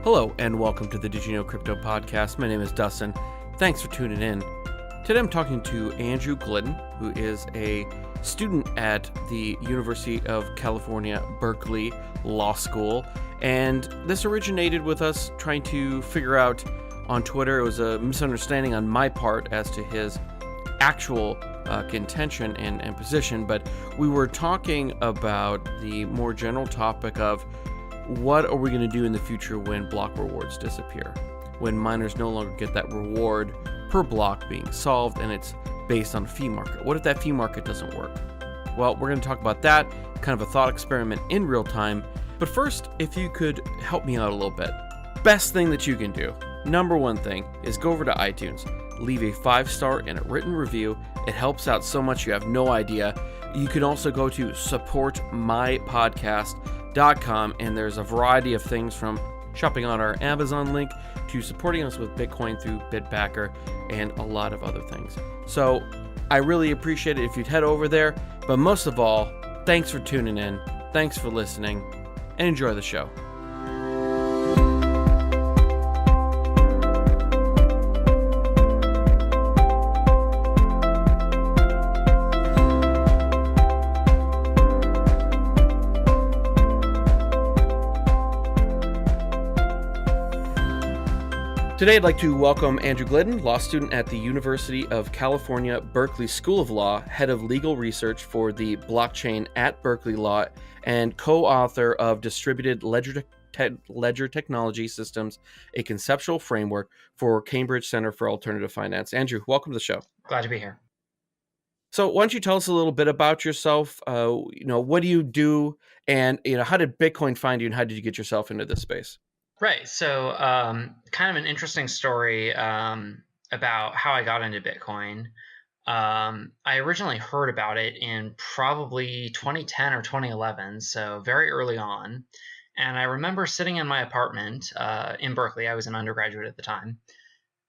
Hello and welcome to the Did You Know Crypto podcast. My name is Dustin. Thanks for tuning in. Today I'm talking to Andrew Glidden, who is a student at the University of California, Berkeley Law School. And this originated with us trying to figure out on Twitter. It was a misunderstanding on my part as to his actual contention and position, but we were talking about the more general topic of what are we going to do in the future when block rewards disappear? When miners no longer get that reward per block being solved and it's based on a fee market. What if that fee market doesn't work? Well, we're going to talk about that, kind of a thought experiment in real time. But first, if you could help me out a little bit. Best thing that you can do, number one thing, is go over to iTunes. Leave a 5-star and a written review. It helps out so much you have no idea. You can also go to supportmypodcast.com and there's a variety of things from shopping on our Amazon link to supporting us with Bitcoin through Bitbacker and a lot of other things. So I really appreciate it if you'd head over there. But most of all, thanks for tuning in. Thanks for listening and enjoy the show. Today, I'd like to welcome Andrew Glidden, law student at the University of California, Berkeley School of Law, head of legal research for the blockchain at Berkeley Law, and co-author of Distributed Ledger Technology Systems, a conceptual framework for Cambridge Center for Alternative Finance. Andrew, welcome to the show. Glad to be here. So why don't you tell us a little bit about yourself? What do you do? And how did Bitcoin find you and how did you get yourself into this space? Right. So kind of an interesting story about how I got into Bitcoin. I originally heard about it in probably 2010 or 2011, so very early on. And I remember sitting in my apartment in Berkeley. I was an undergraduate at the time.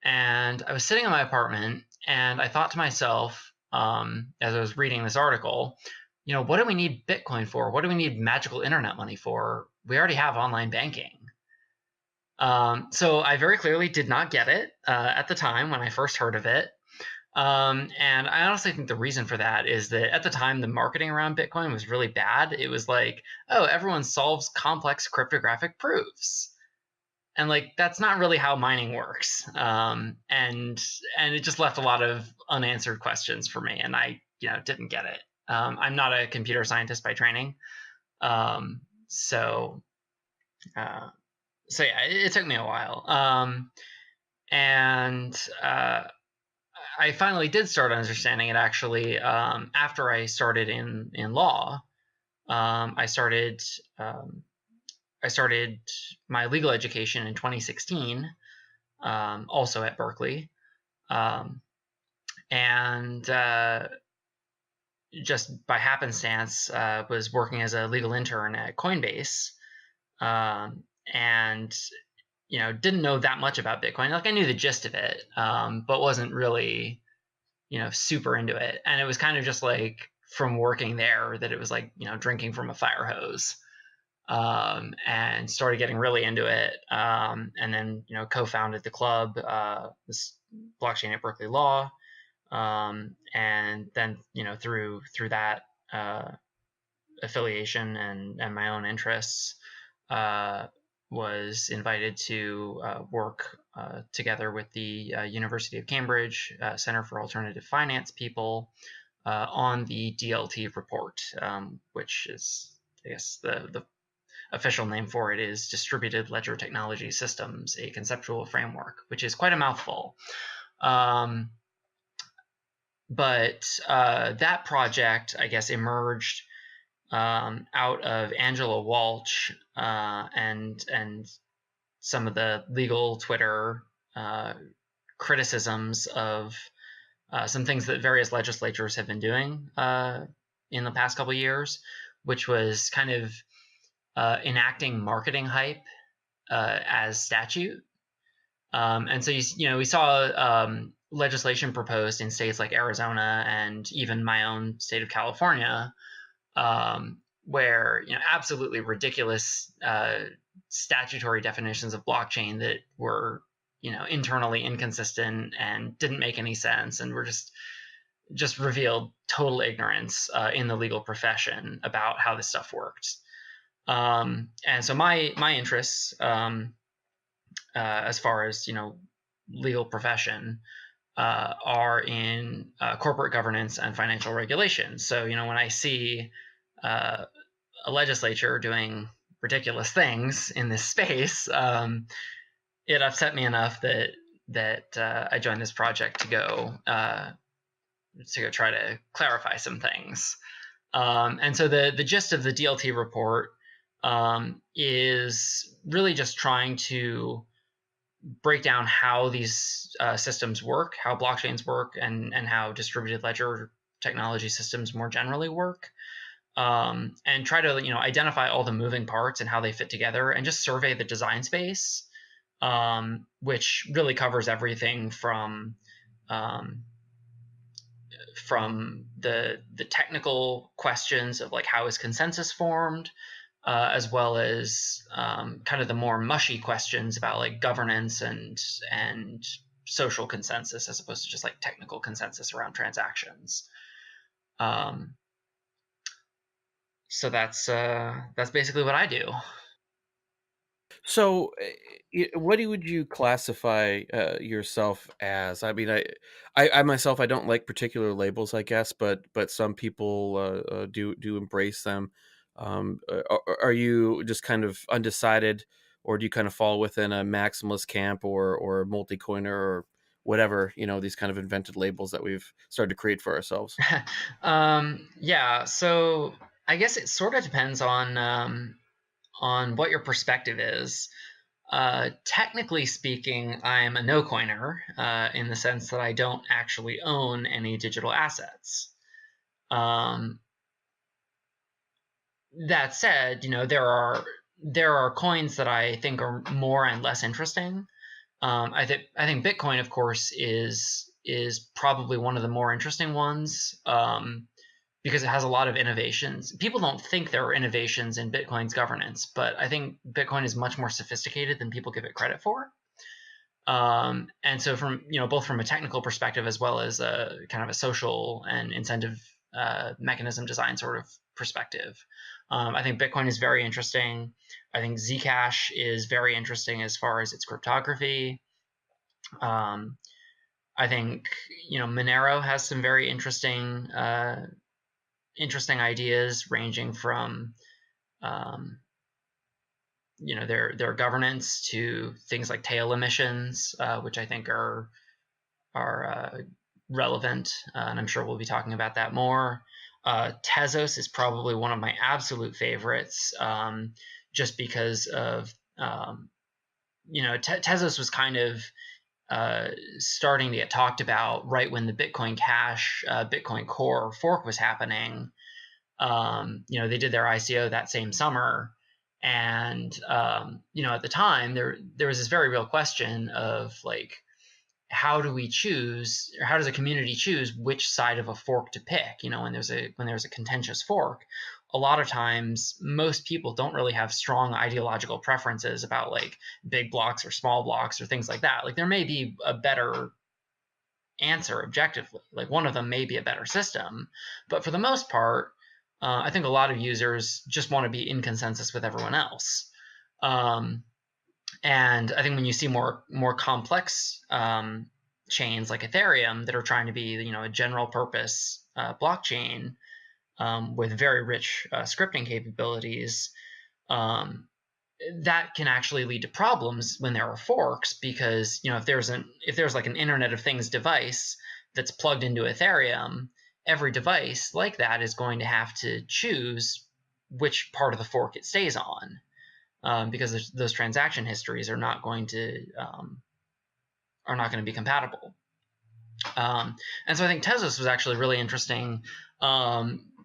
And I was sitting in my apartment and I thought to myself, as I was reading this article, what do we need Bitcoin for? What do we need magical internet money for? We already have online banking. So I very clearly did not get it at the time when I first heard of it. And I honestly think the reason for that is that at the time, the marketing around Bitcoin was really bad. It was like, oh, everyone solves complex cryptographic proofs. And that's not really how mining works. And it just left a lot of unanswered questions for me. And I, didn't get it. I'm not a computer scientist by training. So yeah, it took me a while. I finally did start understanding it actually after I started in law. I started my legal education in 2016, also at Berkeley. Just by happenstance, was working as a legal intern at Coinbase. And didn't know that much about Bitcoin. I knew the gist of it, but wasn't really, super into it. And it was kind of just from working there that it was drinking from a fire hose, and started getting really into it. And then, co-founded the club, this blockchain at Berkeley Law. And then, through that affiliation and my own interests, was invited to work together with the University of Cambridge Center for Alternative Finance people on the DLT report, which is, I guess, the official name for it is Distributed Ledger Technology Systems, a conceptual framework, which is quite a mouthful. But that project, I guess, emerged out of Angela Walsh and some of the legal Twitter criticisms of some things that various legislatures have been doing in the past couple of years, which was kind of enacting marketing hype as statute. And so we saw legislation proposed in states like Arizona and even my own state of California, where absolutely ridiculous statutory definitions of blockchain that were, internally inconsistent and didn't make any sense, and were just revealed total ignorance in the legal profession about how this stuff worked. And so my interests, as far as legal profession, are in corporate governance and financial regulation. So when I see a legislature doing ridiculous things in this space, it upset me enough that I joined this project to go try to clarify some things. And so the gist of the DLT report is really just trying to break down how these systems work, how blockchains work, and how distributed ledger technology systems more generally work, and try to identify all the moving parts and how they fit together, and just survey the design space, which really covers everything from the technical questions of like how is consensus formed, as well as kind of the more mushy questions about like governance and social consensus, as opposed to just like technical consensus around transactions. So that's basically what I do. So, what would you classify yourself as? I mean, I myself, I don't like particular labels, I guess, but some people do embrace them. Are you just kind of undecided, or do you kind of fall within a maximalist camp or multi-coiner or whatever, these kind of invented labels that we've started to create for ourselves? Yeah, so I guess it sort of depends on what your perspective is. Technically speaking, I'm a no-coiner in the sense that I don't actually own any digital assets. That said, there are coins that I think are more and less interesting. I think Bitcoin, of course, is probably one of the more interesting ones, because it has a lot of innovations. People don't think there are innovations in Bitcoin's governance, but I think Bitcoin is much more sophisticated than people give it credit for. And so from, both from a technical perspective as well as a kind of a social and incentive mechanism design sort of perspective, I think Bitcoin is very interesting. I think Zcash is very interesting as far as its cryptography. I think, Monero has some very interesting ideas, ranging from their governance to things like tail emissions, which I think are relevant, and I'm sure we'll be talking about that more. Tezos is probably one of my absolute favorites, just because of Tezos was kind of starting to get talked about right when the Bitcoin Cash, Bitcoin Core fork was happening. They did their ICO that same summer, and at the time there was this very real question of like, how do we choose, or how does a community choose which side of a fork to pick? When there's a contentious fork, a lot of times most people don't really have strong ideological preferences about like big blocks or small blocks or things like that. Like there may be a better answer objectively, like one of them may be a better system, but for the most part, I think a lot of users just want to be in consensus with everyone else. And I think when you see more complex chains like Ethereum that are trying to be, a general purpose blockchain with very rich scripting capabilities, that can actually lead to problems when there are forks, because if there's like an Internet of Things device that's plugged into Ethereum, every device like that is going to have to choose which part of the fork it stays on. Because those transaction histories are not going to be compatible. And so I think Tezos was actually really interesting,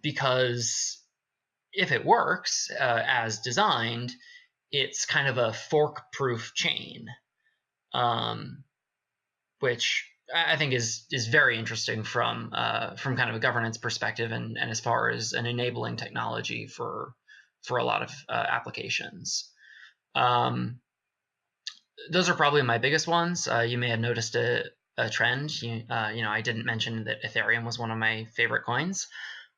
because if it works as designed, it's kind of a fork-proof chain, which I think is very interesting from kind of a governance perspective, and as far as an enabling technology for a lot of applications. Those are probably my biggest ones. You may have noticed a trend. I didn't mention that Ethereum was one of my favorite coins.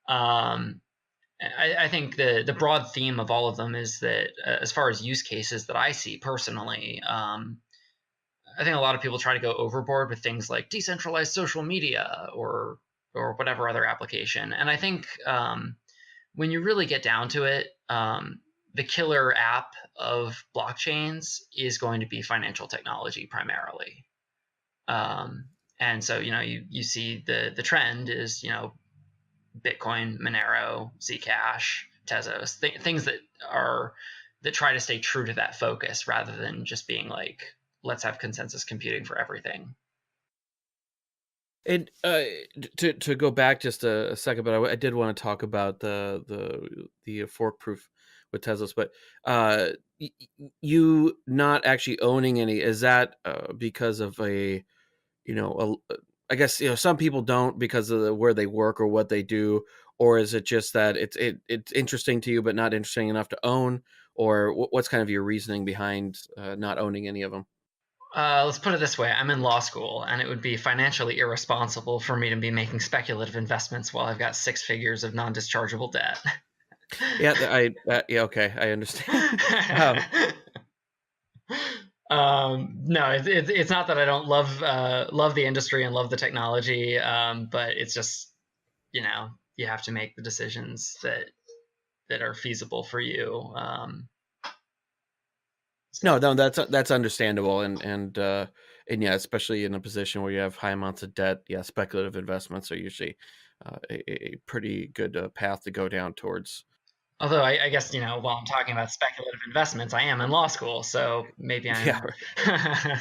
I think the broad theme of all of them is that as far as use cases that I see personally, I think a lot of people try to go overboard with things like decentralized social media or whatever other application. And I think when you really get down to it, the killer app of blockchains is going to be financial technology primarily. And so, you see the trend is, Bitcoin, Monero, Zcash, Tezos, things that try to stay true to that focus rather than just being like, let's have consensus computing for everything. And to go back just a second, but I did want to talk about the fork proof with Tezos, but you not actually owning any, is that because of I guess some people don't because of where they work or what they do, or is it just that it's interesting to you but not interesting enough to own, or what's kind of your reasoning behind not owning any of them? Let's put it this way. I'm in law school, and it would be financially irresponsible for me to be making speculative investments while I've got 6 figures of non-dischargeable debt. Yeah, yeah, okay, I understand. No, it's not that I don't love the industry and love the technology, but it's just, you have to make the decisions that are feasible for you. No, that's understandable, and yeah, especially in a position where you have high amounts of debt, yeah, speculative investments are usually a pretty good path to go down towards. Although I guess, while I'm talking about speculative investments, I am in law school, so maybe Yeah, I'm.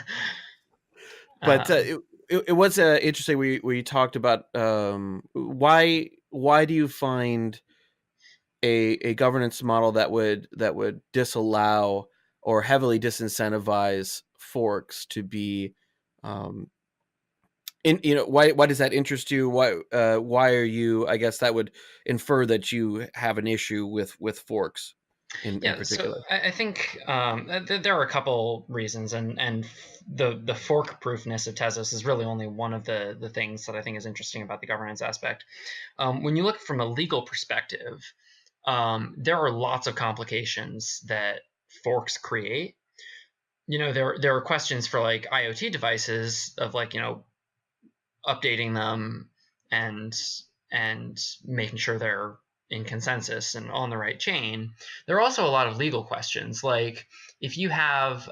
but um, it was interesting. We talked about why do you find a governance model that would disallow or heavily disincentivize forks to be um, why does that interest you? Why are you? I guess that would infer that you have an issue with forks in yeah, so particular. I think there are a couple reasons, and the fork proofness of Tezos is really only one of the things that I think is interesting about the governance aspect. When you look from a legal perspective, there are lots of complications that forks create. There are questions for like IoT devices of like, updating them and making sure they're in consensus and on the right chain. There are also a lot of legal questions, like if you have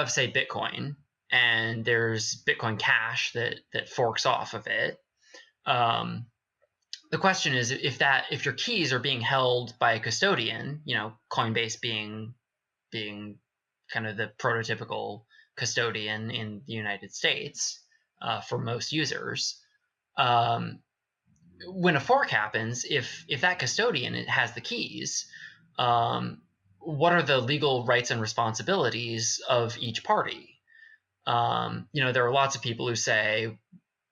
say Bitcoin, and there's Bitcoin Cash that forks off of it. The question is if your keys are being held by a custodian, Coinbase being kind of the prototypical custodian in the United States for most users. When a fork happens, if that custodian has the keys, what are the legal rights and responsibilities of each party? There are lots of people who say,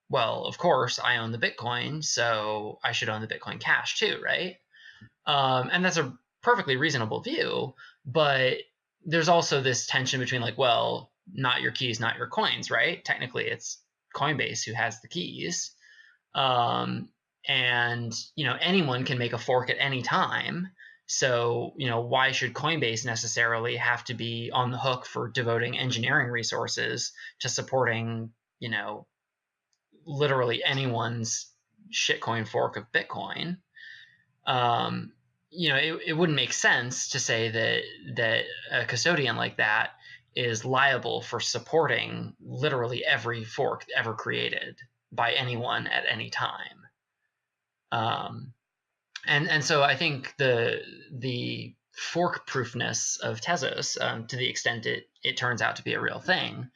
well, of course, I own the Bitcoin, so I should own the Bitcoin Cash too, right? And that's a perfectly reasonable view, but there's also this tension between like, well, not your keys, not your coins, right? Technically, it's Coinbase who has the keys. And anyone can make a fork at any time. So why should Coinbase necessarily have to be on the hook for devoting engineering resources to supporting literally anyone's shitcoin fork of Bitcoin? It wouldn't make sense to say that a custodian like that is liable for supporting literally every fork ever created by anyone at any time. And so I think the fork proofness of Tezos, to the extent it turns out to be a real thing,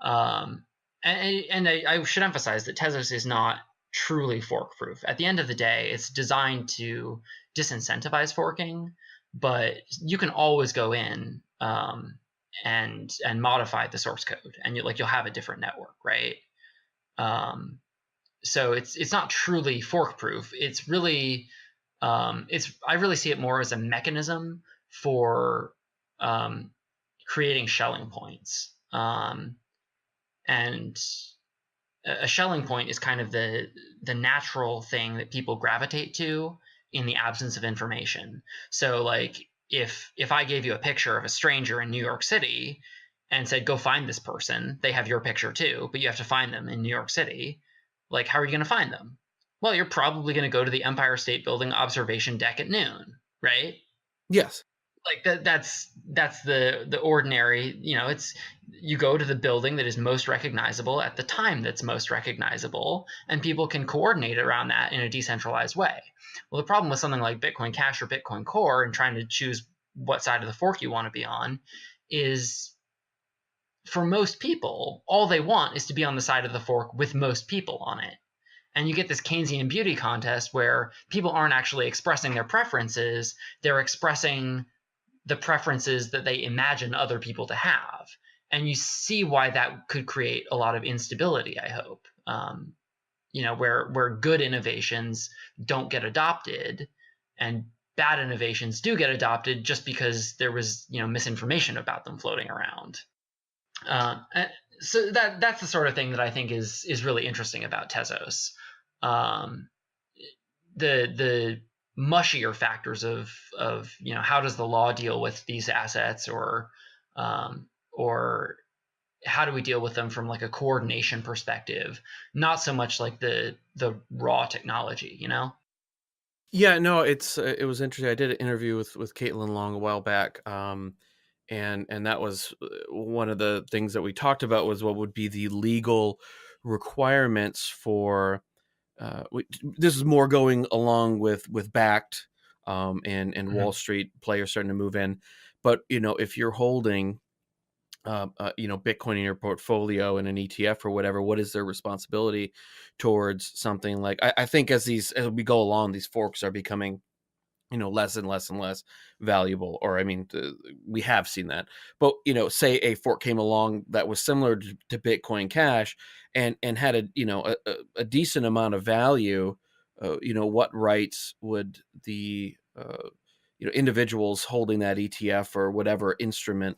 and I should emphasize that Tezos is not truly fork proof. At the end of the day, it's designed to disincentivize forking, but you can always go in and modify the source code, and you'll have a different network, right? So it's not truly fork proof. It's really I really see it more as a mechanism for creating Schelling points. And a Schelling point is kind of the natural thing that people gravitate to in the absence of information. So like if I gave you a picture of a stranger in New York City and said, go find this person, they have your picture too, but you have to find them in New York City. Like, how are you going to find them? Well, you're probably going to go to the Empire State Building observation deck at noon, right? Yes. Like that's the ordinary, it's you go to the building that is most recognizable at the time that's most recognizable, and people can coordinate around that in a decentralized way. Well, the problem with something like Bitcoin Cash or Bitcoin Core and trying to choose what side of the fork you want to be on is, for most people, all they want is to be on the side of the fork with most people on it. And you get this Keynesian beauty contest where people aren't actually expressing their preferences, they're expressing the preferences that they imagine other people to have. And you see why that could create a lot of instability, I hope. Where good innovations don't get adopted and bad innovations do get adopted just because there was, misinformation about them floating around. So that's the sort of thing that I think is really interesting about Tezos. The mushier factors of how does the law deal with these assets, or how do we deal with them from like a coordination perspective, not so much like the raw technology. Yeah, no, it was interesting. I did an interview with Caitlin Long a while back, and that was one of the things that we talked about was what would be the legal requirements for. This is more going along with Backed, and Wall Street players starting to move in, but if you're holding Bitcoin in your portfolio in an ETF or whatever, what is their responsibility towards something like, I think as we go along, these forks are becoming less and less and less valuable, or I mean, we have seen that. But say a fork came along that was similar to Bitcoin Cash and had a decent amount of value. What rights would the individuals holding that ETF or whatever instrument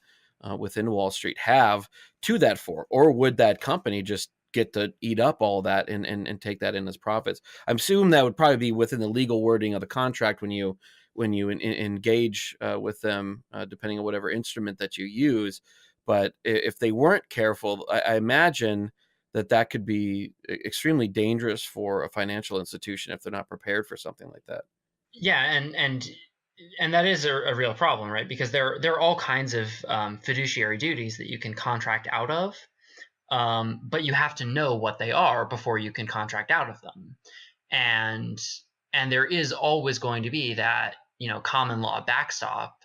within Wall Street have to that fork, or would that company just get to eat up all that and take that in as profits? I'm assuming that would probably be within the legal wording of the contract when you engage with them, depending on whatever instrument that you use. But if they weren't careful, I imagine that could be extremely dangerous for a financial institution if they're not prepared for something like that. Yeah, and that is a real problem, right? Because there are all kinds of fiduciary duties that you can contract out of. But you have to know what they are before you can contract out of them. And there is always going to be that, common law backstop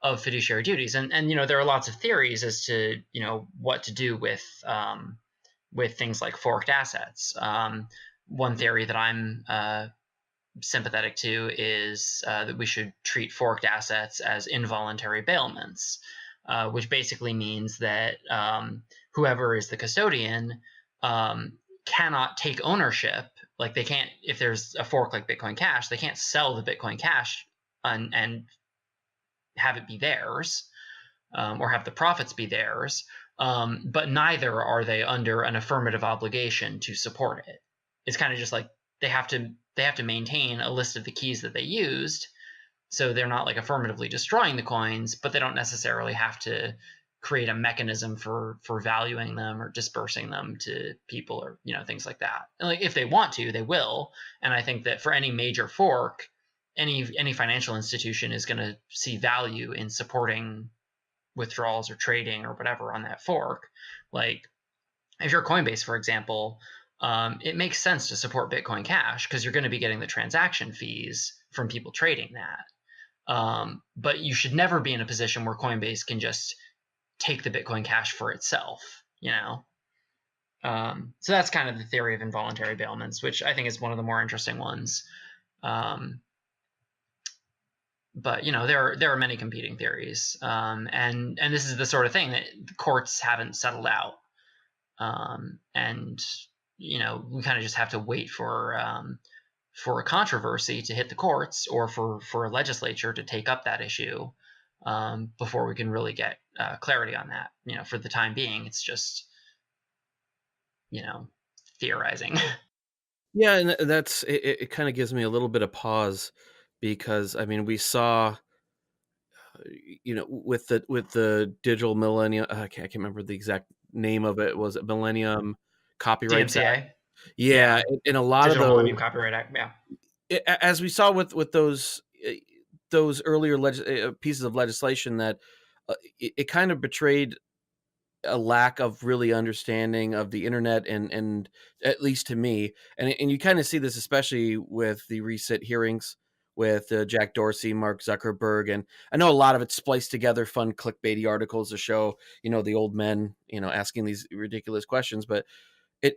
of fiduciary duties. And there are lots of theories as to, what to do with things like forked assets. One theory that I'm sympathetic to is that we should treat forked assets as involuntary bailments, which basically means that whoever is the custodian cannot take ownership. Like they can't, if there's a fork like Bitcoin Cash, they can't sell the Bitcoin Cash and have it be theirs, or have the profits be theirs. But neither are they under an affirmative obligation to support it. It's kind of just like they have to maintain a list of the keys that they used. So they're not like affirmatively destroying the coins, but they don't necessarily have to create a mechanism for valuing them or dispersing them to people, or things like that. And like if they want to, they will. And I think that for any major fork, any financial institution is going to see value in supporting withdrawals or trading or whatever on that fork. Like if you're Coinbase, for example, it makes sense to support Bitcoin Cash because you're going to be getting the transaction fees from people trading that. But you should never be in a position where Coinbase can just take the Bitcoin Cash for itself, So that's kind of the theory of involuntary bailments, which I think is one of the more interesting ones. But there are many competing theories, and this is the sort of thing that the courts haven't settled out, and we kind of just have to wait for for a controversy to hit the courts or for a legislature to take up that issue before we can really get clarity on that. For the time being, it's just, theorizing. Yeah, and that's it. It kind of gives me a little bit of pause because I mean we saw, with the digital millennium. I can't remember the exact name of it. Was it Millennium Copyrights Act? DMCA, Yeah, yeah, and a lot of Digital those, Millennium Copyright Act, yeah. as we saw with those earlier pieces of legislation, that it kind of betrayed a lack of really understanding of the internet, and at least to me, and you kind of see this especially with the recent hearings with Jack Dorsey, Mark Zuckerberg, and I know a lot of it's spliced together fun clickbaity articles to show the old men asking these ridiculous questions, but it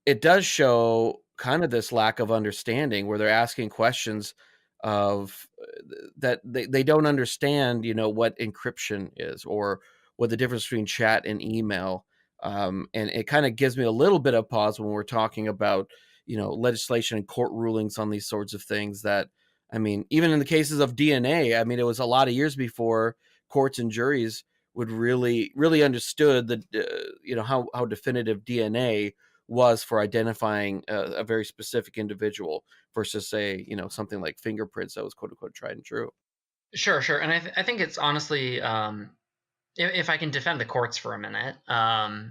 it does show kind of this lack of understanding where they're asking questions of that they don't understand, what encryption is, or what the difference between chat and email. And it kind of gives me a little bit of pause when we're talking about, legislation and court rulings on these sorts of things. That, I mean, even in the cases of DNA, I mean, it was a lot of years before courts and juries would really understood that, how definitive DNA was for identifying a very specific individual versus, say, something like fingerprints that was quote unquote tried and true. Sure, sure. And I think it's honestly, if I can defend the courts for a minute, part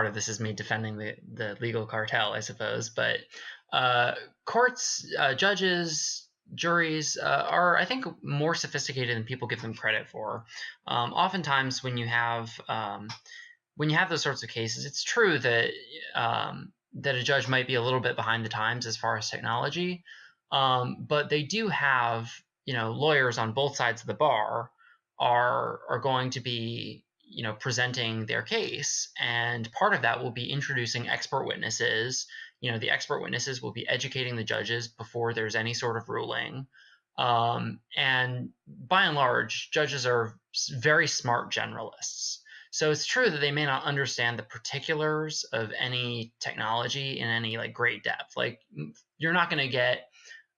of this is me defending the legal cartel, I suppose. But courts, judges, juries are, I think, more sophisticated than people give them credit for. Oftentimes, when you have those sorts of cases, it's true that that a judge might be a little bit behind the times as far as technology, but they do have lawyers on both sides of the bar are going to be presenting their case, and part of that will be introducing expert witnesses. The expert witnesses will be educating the judges before there's any sort of ruling. And by and large, judges are very smart generalists. So it's true that they may not understand the particulars of any technology in any great depth. Like, you're not going to get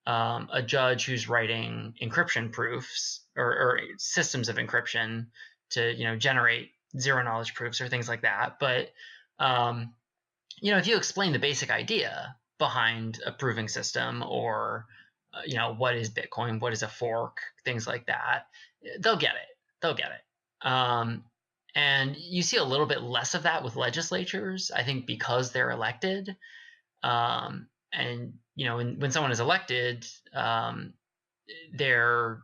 a judge who's writing encryption proofs or systems of encryption to generate zero knowledge proofs or things like that. But if you explain the basic idea behind a proving system, or what is Bitcoin, what is a fork, things like that, they'll get it. They'll get it. And you see a little bit less of that with legislatures, I think, because they're elected. And when someone is elected, they're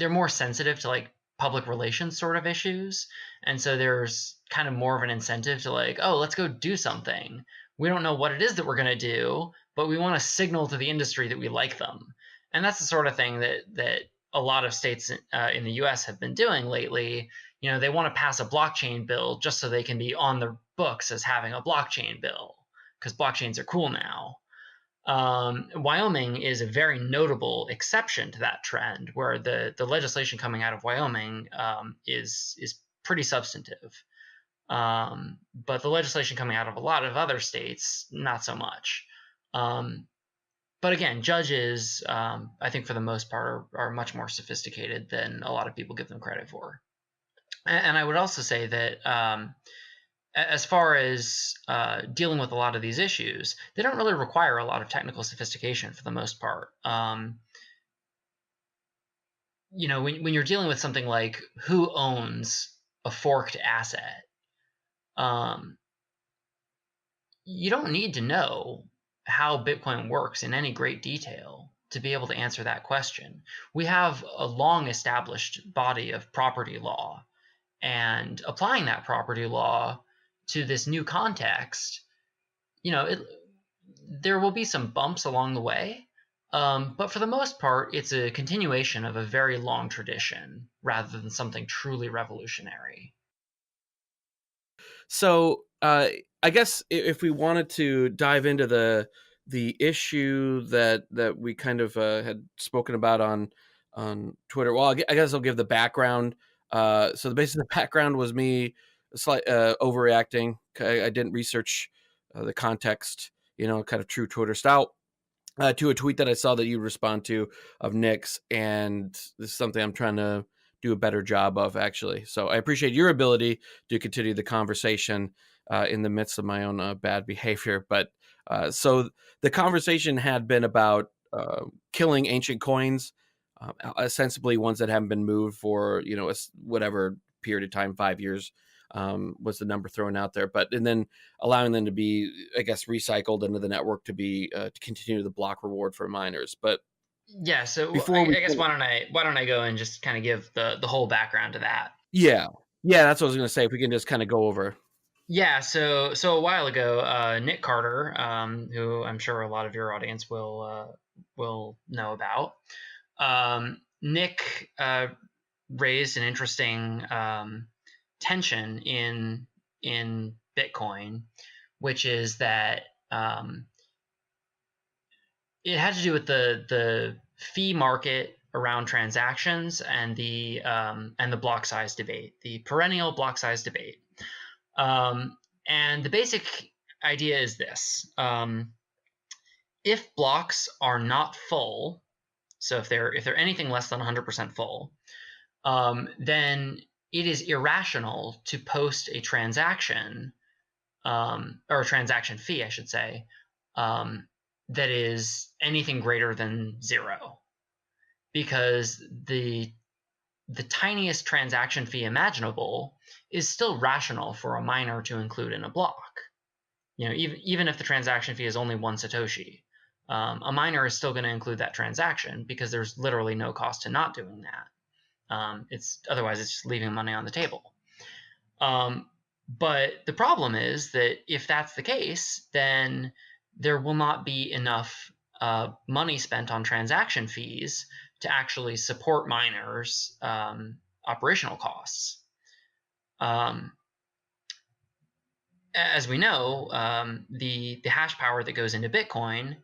more sensitive to public relations sort of issues, and so there's kind of more of an incentive to oh, let's go do something. We don't know what it is that we're going to do, but we want to signal to the industry that we like them. And that's the sort of thing that a lot of states in the US have been doing lately. They want to pass a blockchain bill just so they can be on the books as having a blockchain bill, because blockchains are cool now. Wyoming is a very notable exception to that trend, where the legislation coming out of Wyoming is pretty substantive. But the legislation coming out of a lot of other states, not so much. But again, judges, I think for the most part, are much more sophisticated than a lot of people give them credit for. And I would also say that as far as dealing with a lot of these issues, they don't really require a lot of technical sophistication for the most part. When you're dealing with something like who owns a forked asset, you don't need to know how Bitcoin works in any great detail to be able to answer that question. We have a long established body of property law, and applying that property law to this new context, there will be some bumps along the way, but for the most part, it's a continuation of a very long tradition rather than something truly revolutionary. So I guess if we wanted to dive into the issue that we kind of had spoken about on Twitter, well, I guess I'll give the background. So the basic background was me overreacting. I didn't research the context, kind of true Twitter style. to a tweet that I saw that you respond to of Nick's, and this is something I'm trying to do a better job of, actually. So I appreciate your ability to continue the conversation in the midst of my own bad behavior. But so the conversation had been about killing ancient coins, ostensibly ones that haven't been moved for, whatever period of time, 5 years was the number thrown out there, and then allowing them to be, I guess, recycled into the network to be to continue the block reward for miners. But Yeah, so before we, I guess why don't I go and just kind of give the whole background to that. yeah, that's what I was going to say. If we can just kind of go over. Yeah, so a while ago, Nic Carter, who I'm sure a lot of your audience will know about, Nick raised an interesting tension in Bitcoin, which is that it had to do with the fee market around transactions and the block size debate, the perennial block size debate. And the basic idea is this: if blocks are not full, so if they're anything less than 100% full, then it is irrational to post a transaction, or a transaction fee, I should say, that is anything greater than 0, because the tiniest transaction fee imaginable is still rational for a miner to include in a block. Even if the transaction fee is only 1 Satoshi, a miner is still going to include that transaction because there's literally no cost to not doing that. Otherwise it's just leaving money on the table. But the problem is that if that's the case, then there will not be enough money spent on transaction fees to actually support miners' operational costs. As we know, the hash power that goes into Bitcoin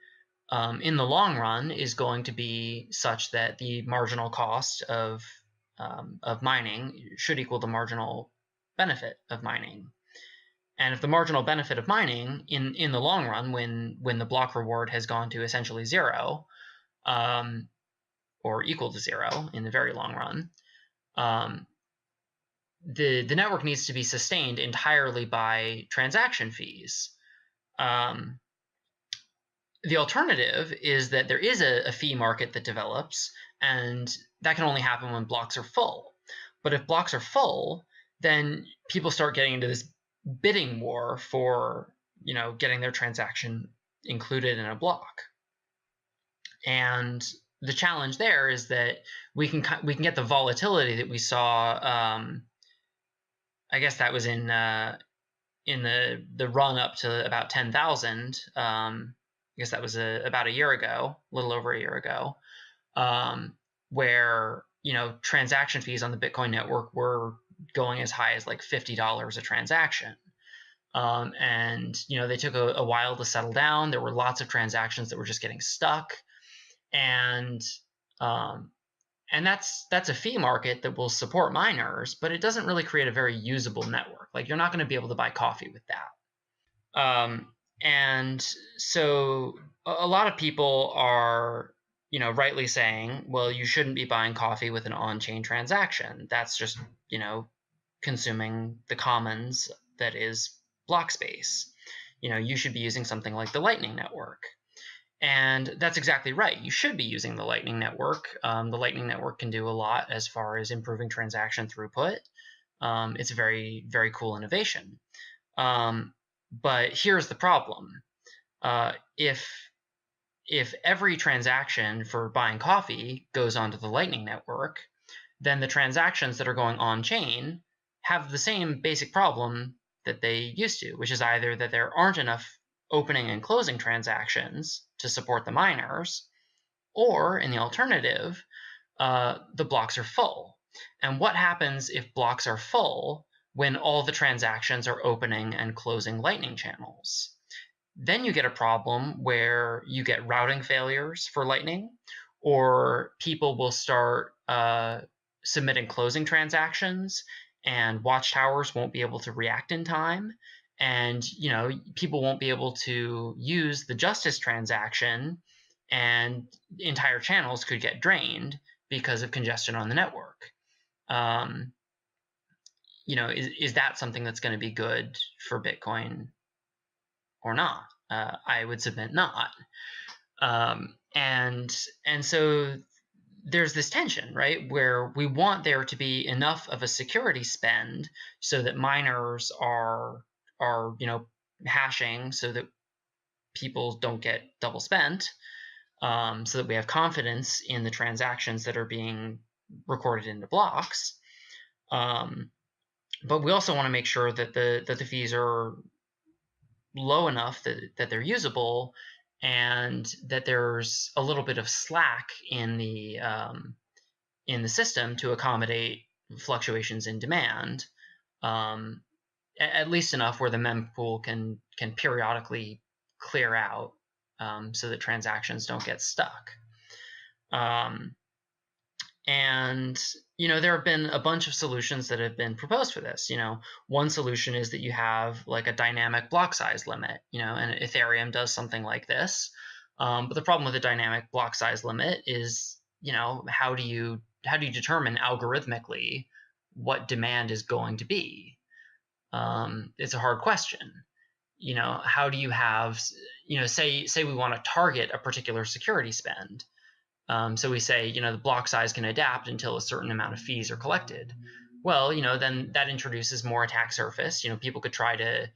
in the long run is going to be such that the marginal cost of mining should equal the marginal benefit of mining. And if the marginal benefit of mining in the long run, when the block reward has gone to essentially 0, or equal to 0 in the very long run, the network needs to be sustained entirely by transaction fees. The alternative is that there is a fee market that develops, and that can only happen when blocks are full. But if blocks are full, then people start getting into this bidding war for getting their transaction included in a block. And the challenge there is that we can get the volatility that we saw. I guess that was in the run up to about 10,000. I guess that was about a year ago, a little over a year ago, where transaction fees on the Bitcoin network were going as high as like $50 a transaction. And they took a while to settle down. There were lots of transactions that were just getting stuck, and that's a fee market that will support miners, but it doesn't really create a very usable network. Like, you're not going to be able to buy coffee with that. And so a lot of people are rightly saying, well, you shouldn't be buying coffee with an on-chain transaction. That's just consuming the commons that is block space. You should be using something like the Lightning Network. And that's exactly right. You should be using the Lightning Network. The Lightning Network can do a lot as far as improving transaction throughput. It's a very, very cool innovation. But here's the problem. If every transaction for buying coffee goes onto the Lightning Network, then the transactions that are going on-chain have the same basic problem that they used to, which is either that there aren't enough opening and closing transactions to support the miners, or in the alternative, the blocks are full. And what happens if blocks are full when all the transactions are opening and closing Lightning channels? Then you get a problem where you get routing failures for Lightning, or people will start submitting closing transactions, and watchtowers won't be able to react in time. And people won't be able to use the justice transaction and entire channels could get drained because of congestion on the network. Is that something that's going to be good for Bitcoin or not? I would submit not. And so there's this tension, right, where we want there to be enough of a security spend so that miners are hashing so that people don't get double spent, so that we have confidence in the transactions that are being recorded into blocks. But we also want to make sure that the fees are low enough that they're usable, and that there's a little bit of slack in the system to accommodate fluctuations in demand, at least enough where the mempool can periodically clear out, so that transactions don't get stuck. And there have been a bunch of solutions that have been proposed for this. One solution is that you have like a dynamic block size limit, and Ethereum does something like this. But the problem with the dynamic block size limit is, how do you determine algorithmically what demand is going to be? It's a hard question. How do you have, say we want to target a particular security spend. So we say, the block size can adapt until a certain amount of fees are collected. Well, then that introduces more attack surface. People could try to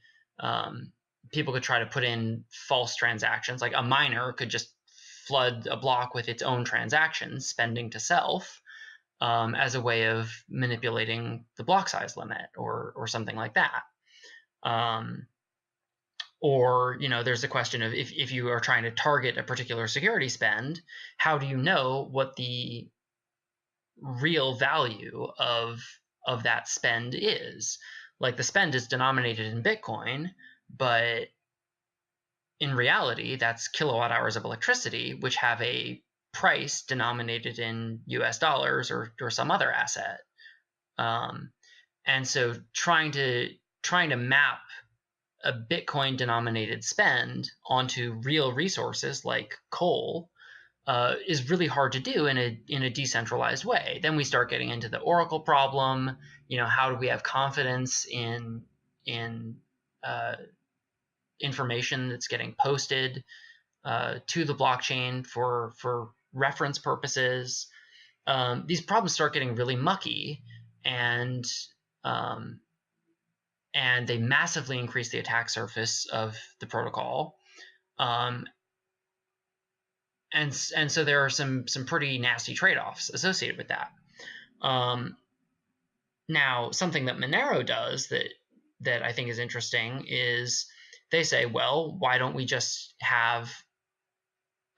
put in false transactions. Like a miner could just flood a block with its own transactions, spending to self, as a way of manipulating the block size limit or something like that. Or, there's a question of if you are trying to target a particular security spend, how do you know what the real value of that spend is? Like, the spend is denominated in Bitcoin, but in reality, that's kilowatt hours of electricity, which have a price denominated in US dollars or some other asset. And so trying to map a Bitcoin denominated spend onto real resources like coal is really hard to do in a decentralized way. Then we start getting into the Oracle problem. How do we have confidence in information that's getting posted to the blockchain for reference purposes? These problems start getting really mucky, and they massively increase the attack surface of the protocol. And so there are some pretty nasty trade-offs associated with that. Now, something that Monero does that I think is interesting is they say, well, why don't we just have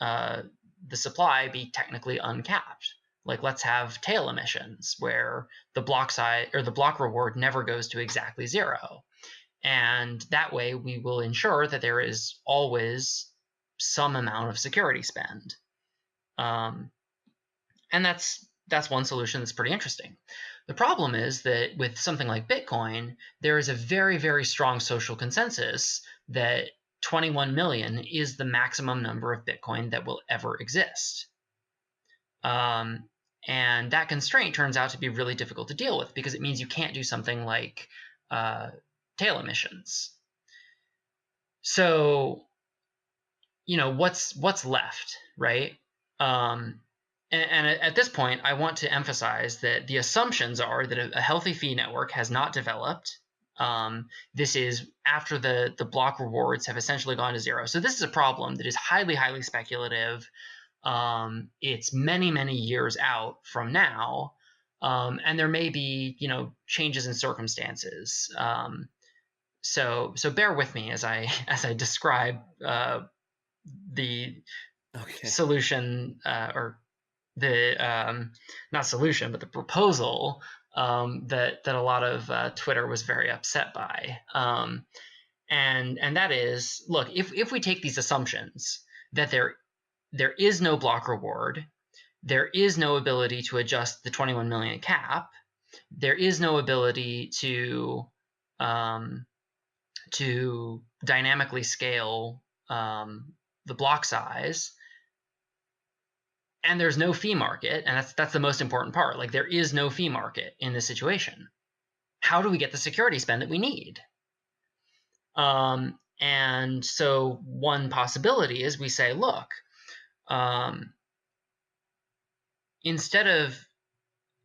the supply be technically uncapped? Like, let's have tail emissions where the block size or the block reward never goes to exactly zero. And that way we will ensure that there is always some amount of security spend. And that's one solution that's pretty interesting. The problem is that with something like Bitcoin, there is a very, very strong social consensus that 21 million is the maximum number of Bitcoin that will ever exist. And that constraint turns out to be really difficult to deal with because it means you can't do something like tail emissions. So, what's left, right? And at this point, I want to emphasize that the assumptions are that a healthy fee network has not developed. This is after the block rewards have essentially gone to zero. So this is a problem that is highly, highly speculative. It's many, many years out from now, and there may be, changes in circumstances. So bear with me as I describe the solution, or the not solution, but the proposal that a lot of Twitter was very upset by. And that is, look, if we take these assumptions that there is no block reward, there is no ability to adjust the 21 million cap, there is no ability to dynamically scale the block size, and there's no fee market, and that's the most important part. Like, there is no fee market in this situation. How do we get the security spend that we need? And so one possibility is we say, look, instead of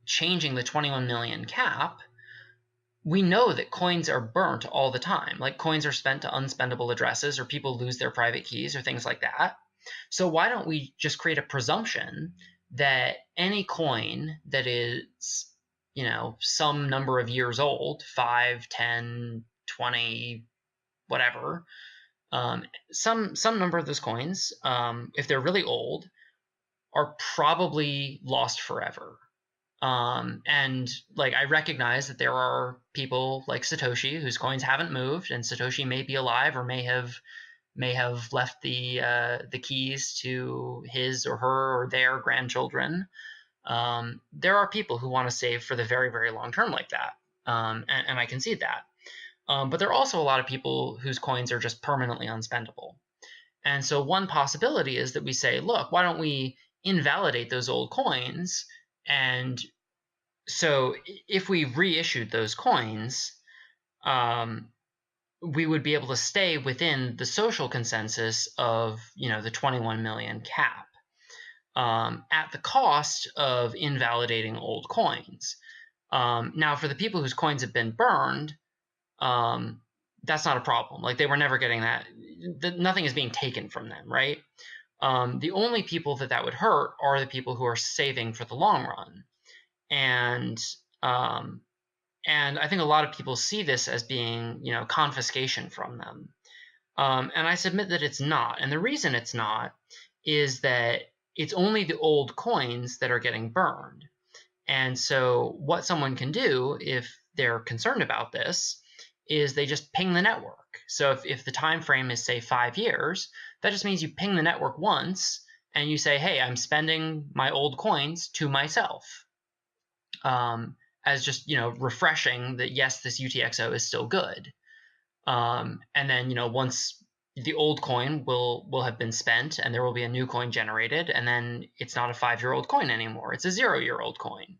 changing the 21 million cap, we know that coins are burnt all the time. Like, coins are spent to unspendable addresses, or people lose their private keys or things like that. So why don't we just create a presumption that any coin that is, some number of years old, 5, 10, 20, whatever, some number of those coins, if they're really old, are probably lost forever. And like, I recognize that there are people like Satoshi whose coins haven't moved, and Satoshi may be alive or may have left the keys to his or her or their grandchildren. There are people who want to save for the very, very long term like that, and I concede that. But there are also a lot of people whose coins are just permanently unspendable. And so one possibility is that we say, look, why don't we invalidate those old coins? And so if we reissued those coins, we would be able to stay within the social consensus of, the 21 million cap, at the cost of invalidating old coins. Now, for the people whose coins have been burned, that's not a problem. Like, they were never getting that. Nothing is being taken from them, right? The only people that would hurt are the people who are saving for the long run. And I think a lot of people see this as being, confiscation from them. And I submit that it's not. And the reason it's not is that it's only the old coins that are getting burned. And so what someone can do, if they're concerned about this, is they just ping the network. So if the time frame is, say, 5 years, that just means you ping the network once and you say, hey, I'm spending my old coins to myself, as just, refreshing that, yes, this UTXO is still good. And then, once the old coin will have been spent and there will be a new coin generated, and then it's not a 5-year-old coin anymore. It's a 0-year-old coin.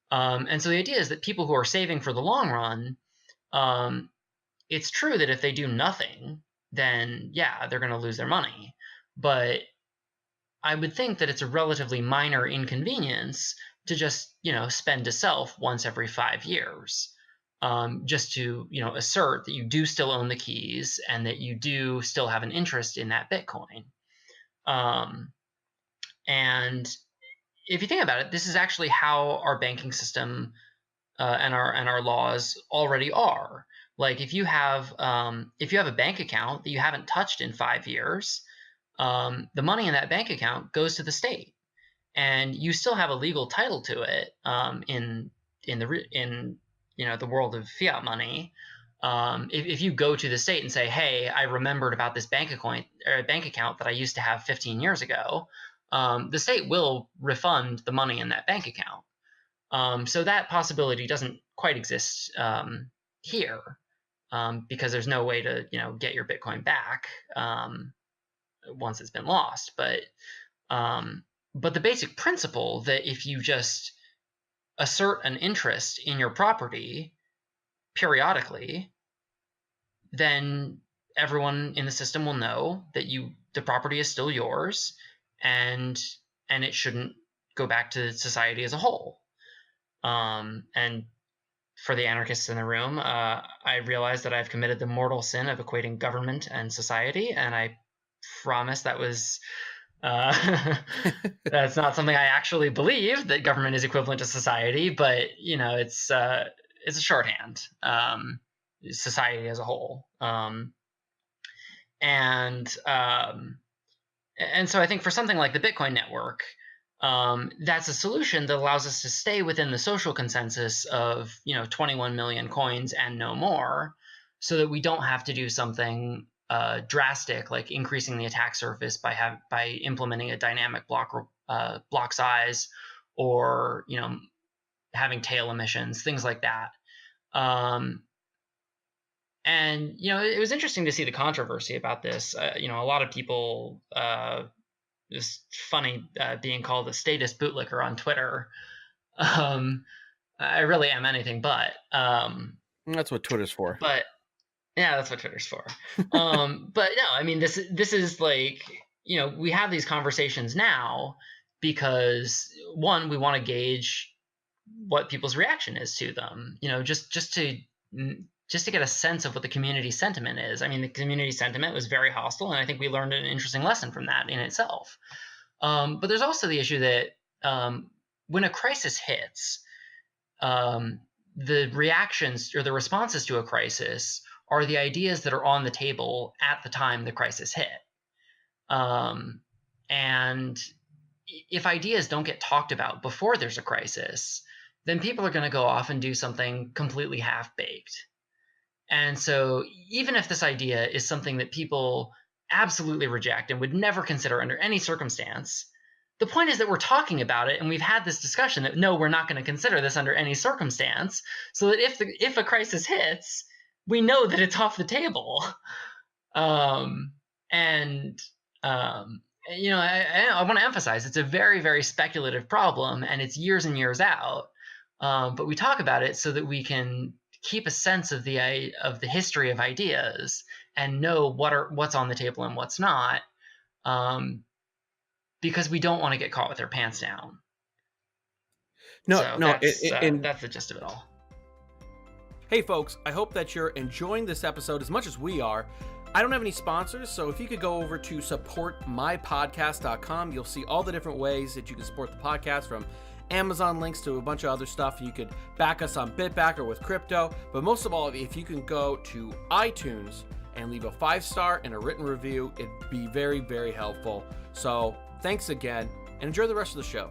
And so the idea is that people who are saving for the long run, it's true that if they do nothing, then yeah, they're going to lose their money. But I would think that it's a relatively minor inconvenience to just, spend to self once every 5 years, just to, assert that you do still own the keys and that you do still have an interest in that Bitcoin. And if you think about it, this is actually how our banking system and our laws already are. Like, if you have a bank account that you haven't touched in 5 years, the money in that bank account goes to the state, and you still have a legal title to it in the world of fiat money. If you go to the state and say, hey, I remembered about this bank account that I used to have 15 years ago, the state will refund the money in that bank account. So that possibility doesn't quite exist here, because there's no way to get your Bitcoin back once it's been lost. But the basic principle that if you just assert an interest in your property periodically, then everyone in the system will know that the property is still yours, and it shouldn't go back to society as a whole. And for the anarchists in the room, I realize that I've committed the mortal sin of equating government and society, and I promise that was that's not something I actually believe, that government is equivalent to society, but it's a shorthand, society as a whole. And so I think for something like the Bitcoin network, that's a solution that allows us to stay within the social consensus of 21 million coins and no more, so that we don't have to do something drastic, like increasing the attack surface by implementing a dynamic block size, or having tail emissions, things like that. And it was interesting to see the controversy about this. A lot of people it's funny being called a statist bootlicker on Twitter. I really am anything but. That's what Twitter's for. But yeah, that's what Twitter's for. But no, I mean, this is like, we have these conversations now because, one, we want to gauge what people's reaction is to them. Just to get a sense of what the community sentiment is. I mean, the community sentiment was very hostile, and I think we learned an interesting lesson from that in itself. But there's also the issue that when a crisis hits, the reactions or the responses to a crisis are the ideas that are on the table at the time the crisis hit. And if ideas don't get talked about before there's a crisis, then people are going to go off and do something completely half-baked. And so even if this idea is something that people absolutely reject and would never consider under any circumstance, the point is that we're talking about it, and we've had this discussion that, no, we're not going to consider this under any circumstance, so that if a crisis hits, we know that it's off the table. I want to emphasize it's a very, very speculative problem, and it's years and years out. But we talk about it so that we can keep a sense of the history of ideas and know what's on the table and what's not, because we don't want to get caught with our pants down. That's the gist of it all. Hey folks, I hope that you're enjoying this episode as much as we are. I don't have any sponsors, so if you could go over to supportmypodcast.com, you'll see all the different ways that you can support the podcast, from Amazon links to a bunch of other stuff. You could back us on Bitback or with crypto, but most of all, if you can go to iTunes and leave a 5-star and a written review, it'd be very, very helpful. So thanks again, and enjoy the rest of the show.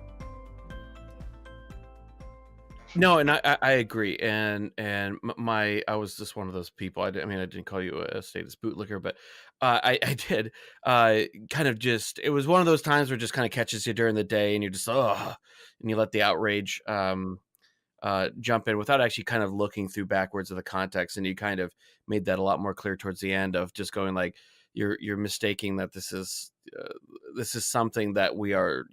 No, and I agree, and I was just one of those people. I didn't call you a status bootlicker, but I did kind of just. It was one of those times where it just kind of catches you during the day, and you're just and you let the outrage jump in without actually kind of looking through backwards of the context, and you kind of made that a lot more clear towards the end of just going like you're mistaking that this is something that we are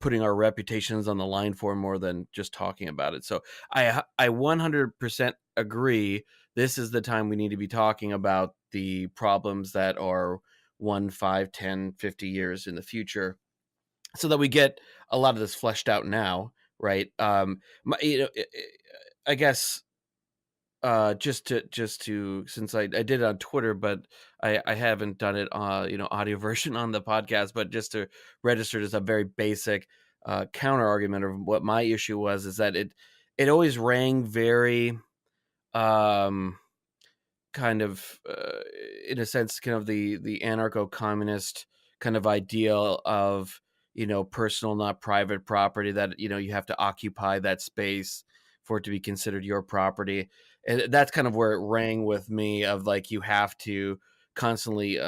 putting our reputations on the line for more than just talking about it. So I 100% agree. This is the time we need to be talking about the problems that are 1, 5, 10, 50 years in the future, so that we get a lot of this fleshed out now. Right. I guess just to since I did it on Twitter, but I haven't done it audio version on the podcast, but just to register as a very basic counter argument of what my issue was, is that it always rang very kind of in a sense kind of the anarcho-communist kind of ideal of personal, not private property, that you have to occupy that space for it to be considered your property. And that's kind of where it rang with me, of like, you have to constantly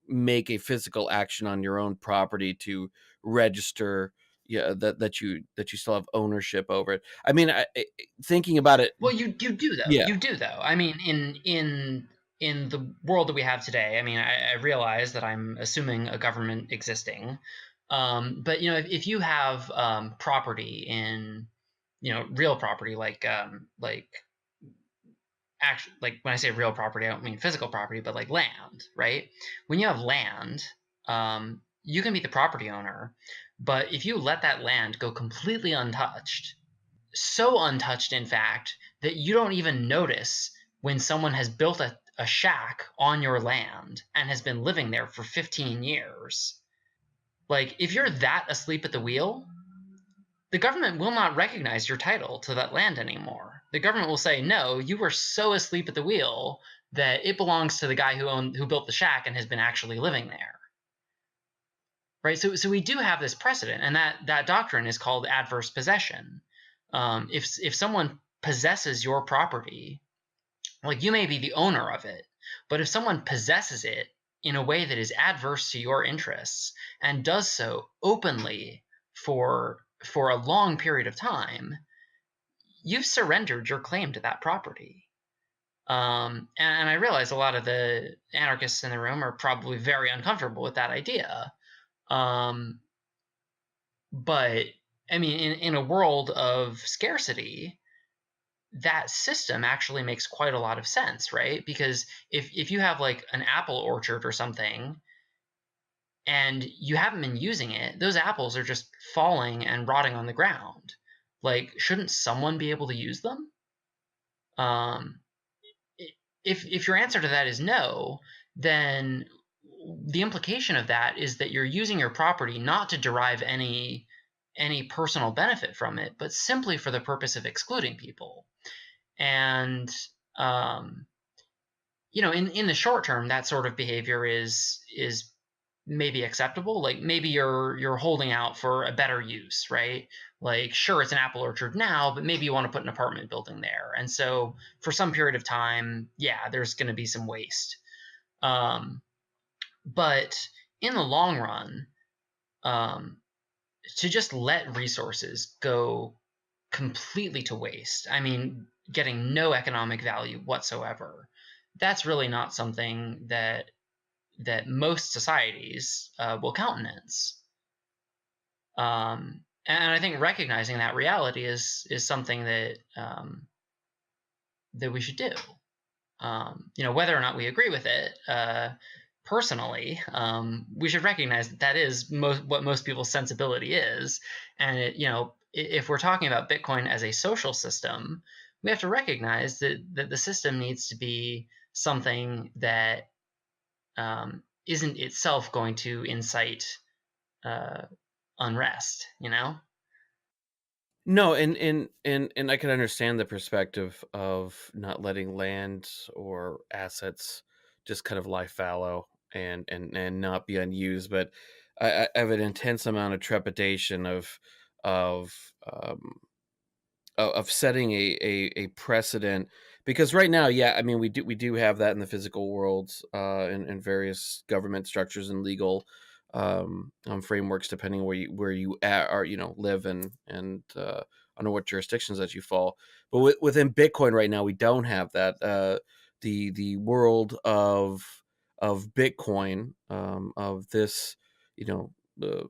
make a physical action on your own property to register that you still have ownership over it. I mean, thinking about it, well, you do though. Yeah. You do though. I mean, in the world that we have today, I mean, I realize that I'm assuming a government existing, but if you have property in real property, like actually, like when I say real property, I don't mean physical property, but like land, right? When you have land, you can be the property owner, but if you let that land go completely untouched, so untouched, in fact, that you don't even notice when someone has built a shack on your land and has been living there for 15 years. Like, if you're that asleep at the wheel, the government will not recognize your title to that land anymore. The government will say, no, you were so asleep at the wheel that it belongs to the guy who built the shack and has been actually living there. Right? So we do have this precedent, and that doctrine is called adverse possession. If someone possesses your property, like, you may be the owner of it, but if someone possesses it in a way that is adverse to your interests and does so openly for a long period of time, you've surrendered your claim to that property. And I realize a lot of the anarchists in the room are probably very uncomfortable with that idea. But I mean, in a world of scarcity, that system actually makes quite a lot of sense, right? Because if you have like an apple orchard or something and you haven't been using it, those apples are just falling and rotting on the ground. Like, shouldn't someone be able to use them? Um, if your answer to that is no, then the implication of that is that you're using your property not to derive any personal benefit from it, but simply for the purpose of excluding people. And in the short term, that sort of behavior is maybe acceptable. Like maybe you're holding out for a better use, right? Like sure, it's an apple orchard now, but maybe you want to put an apartment building there, and so for some period of time, yeah, there's going to be some waste. But in the long run, um, to just let resources go completely to waste, I mean, getting no economic value whatsoever, that's really not something that most societies will countenance. And I think recognizing that reality is something that we should do. Whether or not we agree with it personally, we should recognize that is what most people's sensibility is. And if we're talking about Bitcoin as a social system, we have to recognize that the system needs to be something that isn't itself going to incite unrest. No, and I can understand the perspective of not letting land or assets just kind of lie fallow and not be unused, but I have an intense amount of trepidation of um, of setting a precedent, because right now, yeah, I mean, we do have that in the physical world, in various government structures and legal frameworks, depending where you are, live and under what jurisdictions that you fall. But within Bitcoin right now, we don't have that. The world of Bitcoin, of this, the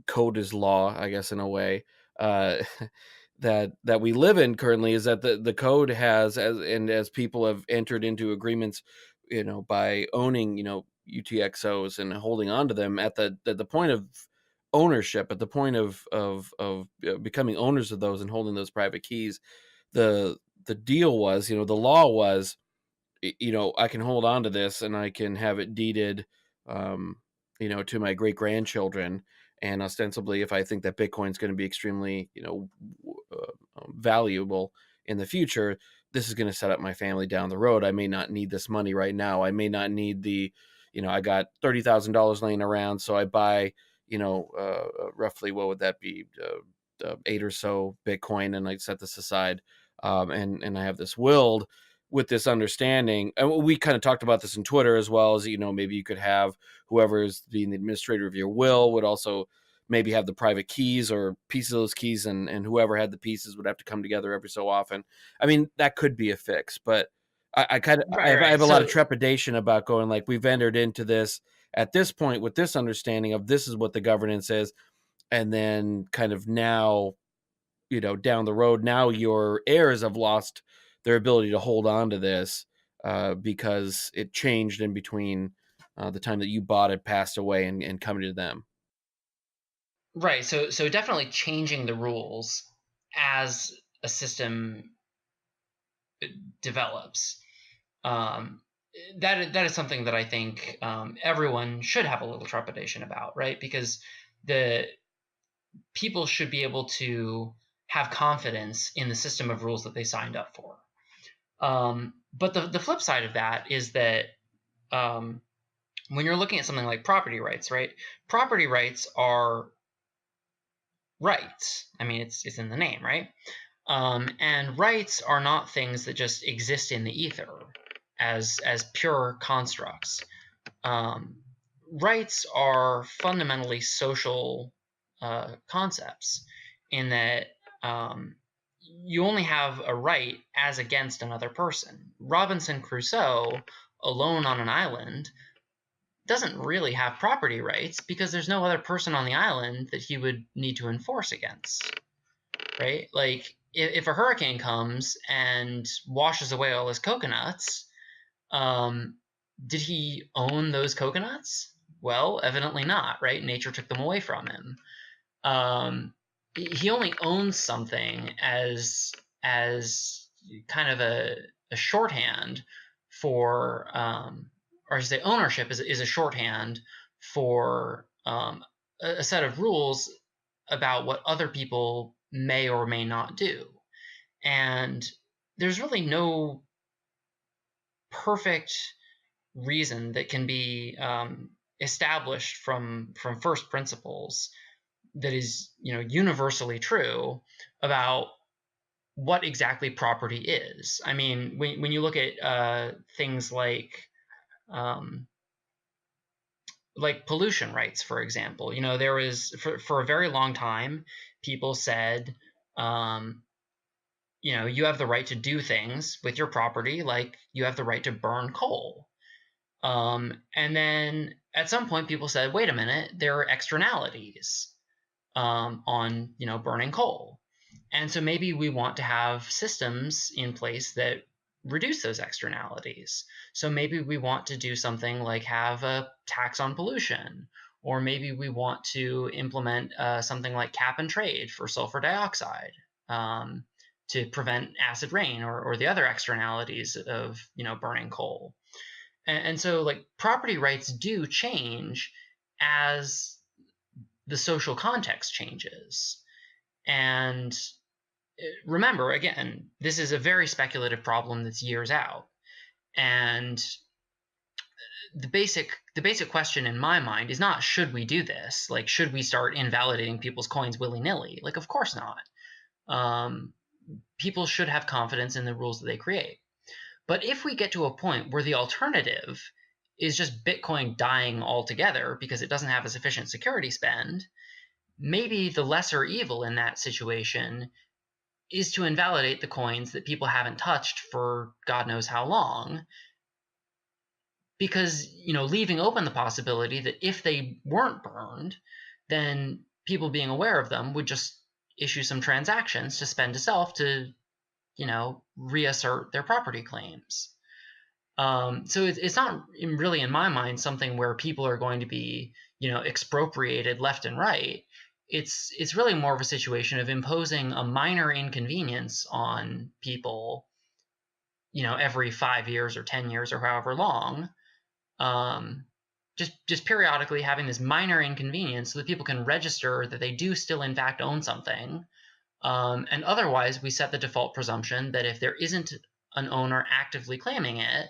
code is law, I guess, in a way. Uh, that we live in currently, is that the code has, as people have entered into agreements, by owning, UTXOs and holding on to them at the point of ownership, at the point of becoming owners of those and holding those private keys. The deal was, the law was, I can hold on to this and I can have it deeded, to my great grandchildren. And ostensibly, if I think that Bitcoin is going to be extremely, valuable in the future, this is going to set up my family down the road. I may not need this money right now. I may not need I got $30,000 laying around, so I buy, roughly, what would that be, 8 or so Bitcoin, and I set this aside, and I have this willed with this understanding. And we kind of talked about this in Twitter, as well as, maybe you could have whoever is being the administrator of your will would also maybe have the private keys or pieces of those keys, and whoever had the pieces would have to come together every so often. I mean, that could be a fix, but I kind of, Right, I right. have a lot of So trepidation about going, like, we've entered into this at this point with this understanding of this is what the governance is. And then kind of now, down the road, now your heirs have lost their ability to hold on to this, because it changed in between the time that you bought it, passed away, and coming to them. right, so definitely changing the rules as a system develops. Um, that is something that I think everyone should have a little trepidation about, right? Because the people should be able to have confidence in the system of rules that they signed up for. But the flip side of that is that when you're looking at something like property rights, right? Property rights are rights. I mean, it's in the name, right? And rights are not things that just exist in the ether as pure constructs. Rights are fundamentally social concepts, in that you only have a right as against another person. Robinson Crusoe, alone on an island, doesn't really have property rights because there's no other person on the island that he would need to enforce against, right? Like if a hurricane comes and washes away all his coconuts, did he own those coconuts? Well, evidently not, right? Nature took them away from him. He only owns something as kind of a shorthand for, or I should say, ownership is a shorthand for a set of rules about what other people may or may not do. And there's really no perfect reason that can be established from first principles that is, universally true about what exactly property is. I mean, when you look at things like pollution rights, for example, there was for a very long time, people said, you have the right to do things with your property, like you have the right to burn coal. And then at some point, people said, wait a minute, there are externalities on burning coal. And so maybe we want to have systems in place that reduce those externalities. So maybe we want to do something like have a tax on pollution, or maybe we want to implement something like cap and trade for sulfur dioxide to prevent acid rain or the other externalities of burning coal. And so like property rights do change as the social context changes. And remember, again, this is a very speculative problem that's years out. And the basic question in my mind is not, should we do this? Like, should we start invalidating people's coins willy-nilly? Like, of course not. People should have confidence in the rules that they create. But if we get to a point where the alternative is just Bitcoin dying altogether because it doesn't have a sufficient security spend, maybe the lesser evil in that situation is to invalidate the coins that people haven't touched for God knows how long, because leaving open the possibility that if they weren't burned, then people being aware of them would just issue some transactions to spend to self to reassert their property claims. So it's not really, in my mind, something where people are going to be, expropriated left and right. It's really more of a situation of imposing a minor inconvenience on people, every 5 years or 10 years or however long. Just periodically having this minor inconvenience so that people can register that they do still in fact own something. And otherwise, we set the default presumption that if there isn't an owner actively claiming it,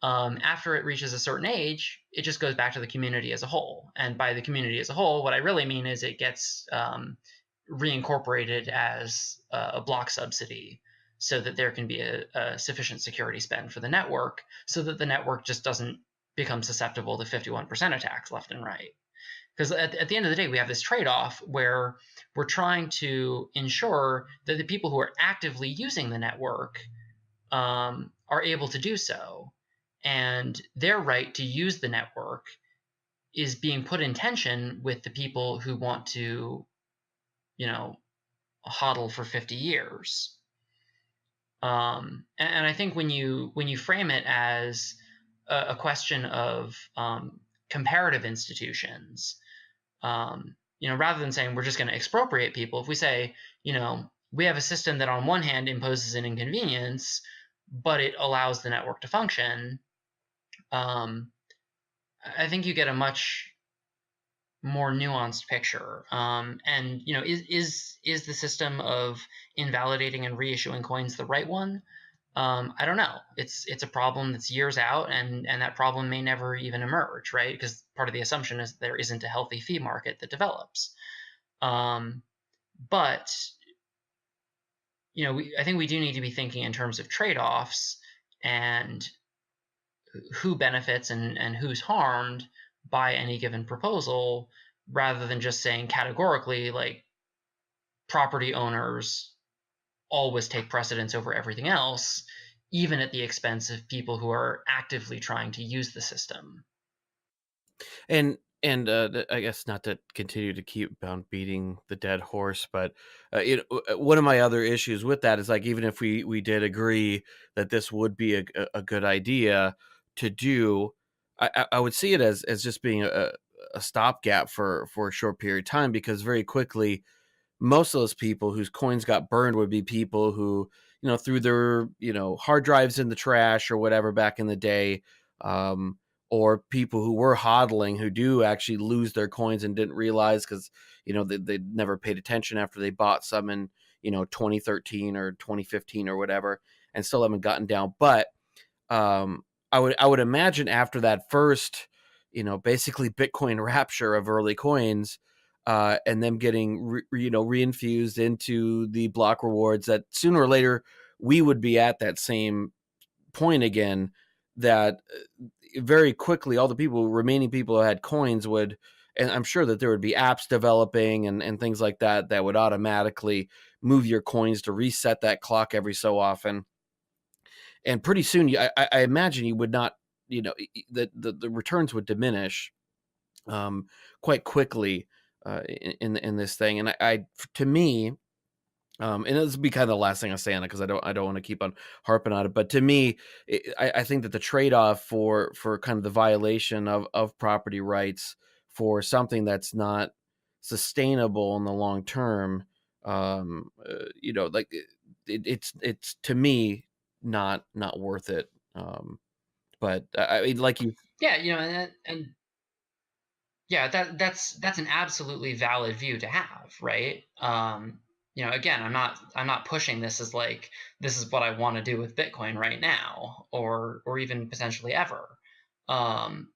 after it reaches a certain age, it just goes back to the community as a whole. And by the community as a whole, what I really mean is it gets reincorporated as a block subsidy so that there can be a sufficient security spend for the network so that the network just doesn't become susceptible to 51% attacks left and right. Because at the end of the day, we have this trade-off where we're trying to ensure that the people who are actively using the network are able to do so. And their right to use the network is being put in tension with the people who want to, hodl for 50 years. And I think when you frame it as a question of comparative institutions, rather than saying we're just going to expropriate people, if we say, we have a system that on one hand imposes an inconvenience, but it allows the network to function, I think you get a much more nuanced picture. And is the system of invalidating and reissuing coins the right one? I don't know. It's a problem that's years out, and that problem may never even emerge, right? Because part of the assumption is that there isn't a healthy fee market that develops. But I think we do need to be thinking in terms of trade-offs and who benefits and who's harmed by any given proposal, rather than just saying categorically, like, property owners always take precedence over everything else, even at the expense of people who are actively trying to use the system. And I guess not to continue to keep on beating the dead horse, but one of my other issues with that is like even if we did agree that this would be a good idea to do, I would see it as just being a stopgap for a short period of time because very quickly most of those people whose coins got burned would be people who, threw their, hard drives in the trash or whatever back in the day. Um, or people who were hodling who do actually lose their coins and didn't realize because, they never paid attention after they bought some in, 2013 or 2015 or whatever and still haven't gotten down. But um, I would imagine after that first, basically Bitcoin rapture of early coins, and them getting reinfused into the block rewards, that sooner or later we would be at that same point again. That very quickly all the remaining people who had coins would, and I'm sure that there would be apps developing and things like that that would automatically move your coins to reset that clock every so often, and pretty soon I imagine you would not, the returns would diminish um, quite quickly in this thing. And I to me, and this will be kind of the last thing I say on it because I don't want to keep on harping on it. But to me, I think that the trade off for kind of the violation of property rights for something that's not sustainable in the long term, like it's to me not worth it. But I mean, like you, Yeah, and yeah, that's an absolutely valid view to have, right? Again, I'm not pushing this as like this is what I want to do with Bitcoin right now, or even potentially ever.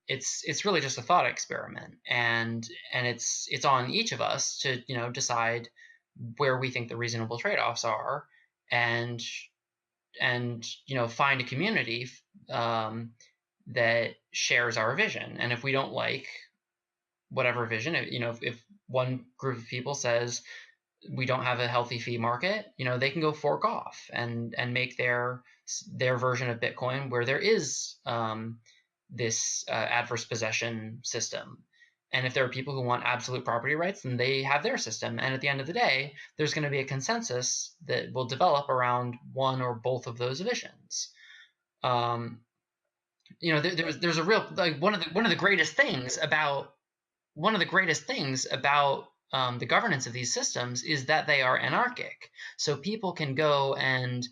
It's really just a thought experiment, and it's on each of us to decide where we think the reasonable trade-offs are, and find a community um, that shares our vision. And if we don't like whatever vision, if one group of people says we don't have a healthy fee market, they can go fork off and make their version of Bitcoin where there is this adverse possession system. And if there are people who want absolute property rights, then they have their system. And at the end of the day, there's going to be a consensus that will develop around one or both of those visions. Um, there's a real, like, one of the greatest things about the governance of these systems is that they are anarchic. So people can go and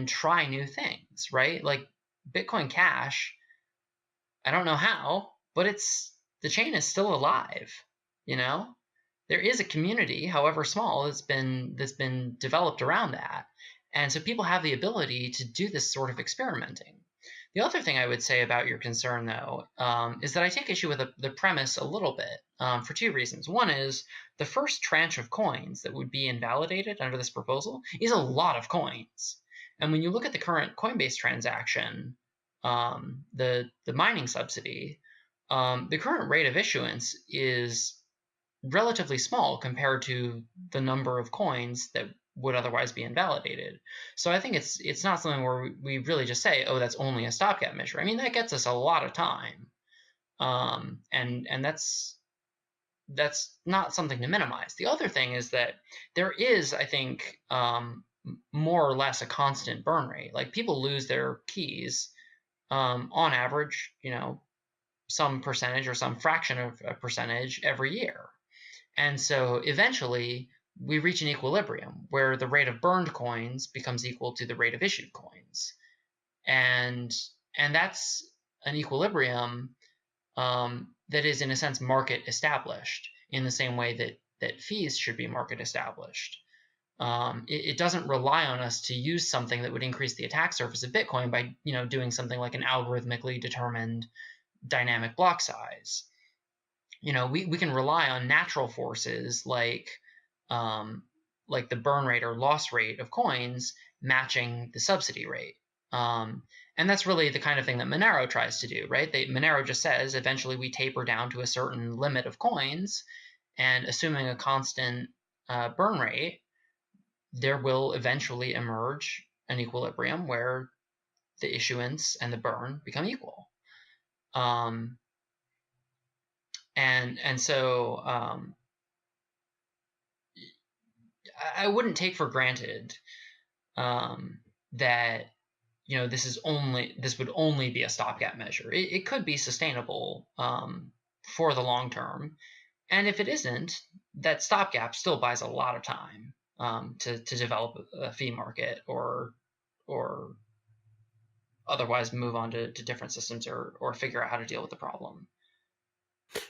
try new things, right? Like Bitcoin Cash, I don't know how, but the chain is still alive. You know, there is a community, however small, that's been developed around that, and so people have the ability to do this sort of experimenting. The other thing I would say about your concern, though, is that I take issue with the premise a little bit for two reasons. One is the first tranche of coins that would be invalidated under this proposal is a lot of coins. And when you look at the current Coinbase transaction, the mining subsidy, the current rate of issuance is relatively small compared to the number of coins that would otherwise be invalidated. So I think it's not something where we really just say, oh, that's only a stopgap measure. I mean, that gets us a lot of time, and that's not something to minimize. The other thing is that there is, I think, more or less a constant burn rate. Like people lose their keys on average, some percentage or some fraction of a percentage every year. And so eventually we reach an equilibrium where the rate of burned coins becomes equal to the rate of issued coins. And that's an equilibrium that is in a sense market established in the same way that fees should be market established. It doesn't rely on us to use something that would increase the attack surface of Bitcoin by doing something like an algorithmically determined dynamic block size. We can rely on natural forces like the burn rate or loss rate of coins matching the subsidy rate. And that's really the kind of thing that Monero tries to do, right? Monero just says eventually we taper down to a certain limit of coins, and assuming a constant burn rate, there will eventually emerge an equilibrium where the issuance and the burn become equal. And so I wouldn't take for granted that this would only be a stopgap measure. It could be sustainable for the long term, and if it isn't, that stopgap still buys a lot of time to develop a fee market or otherwise move on to different systems or figure out how to deal with the problem.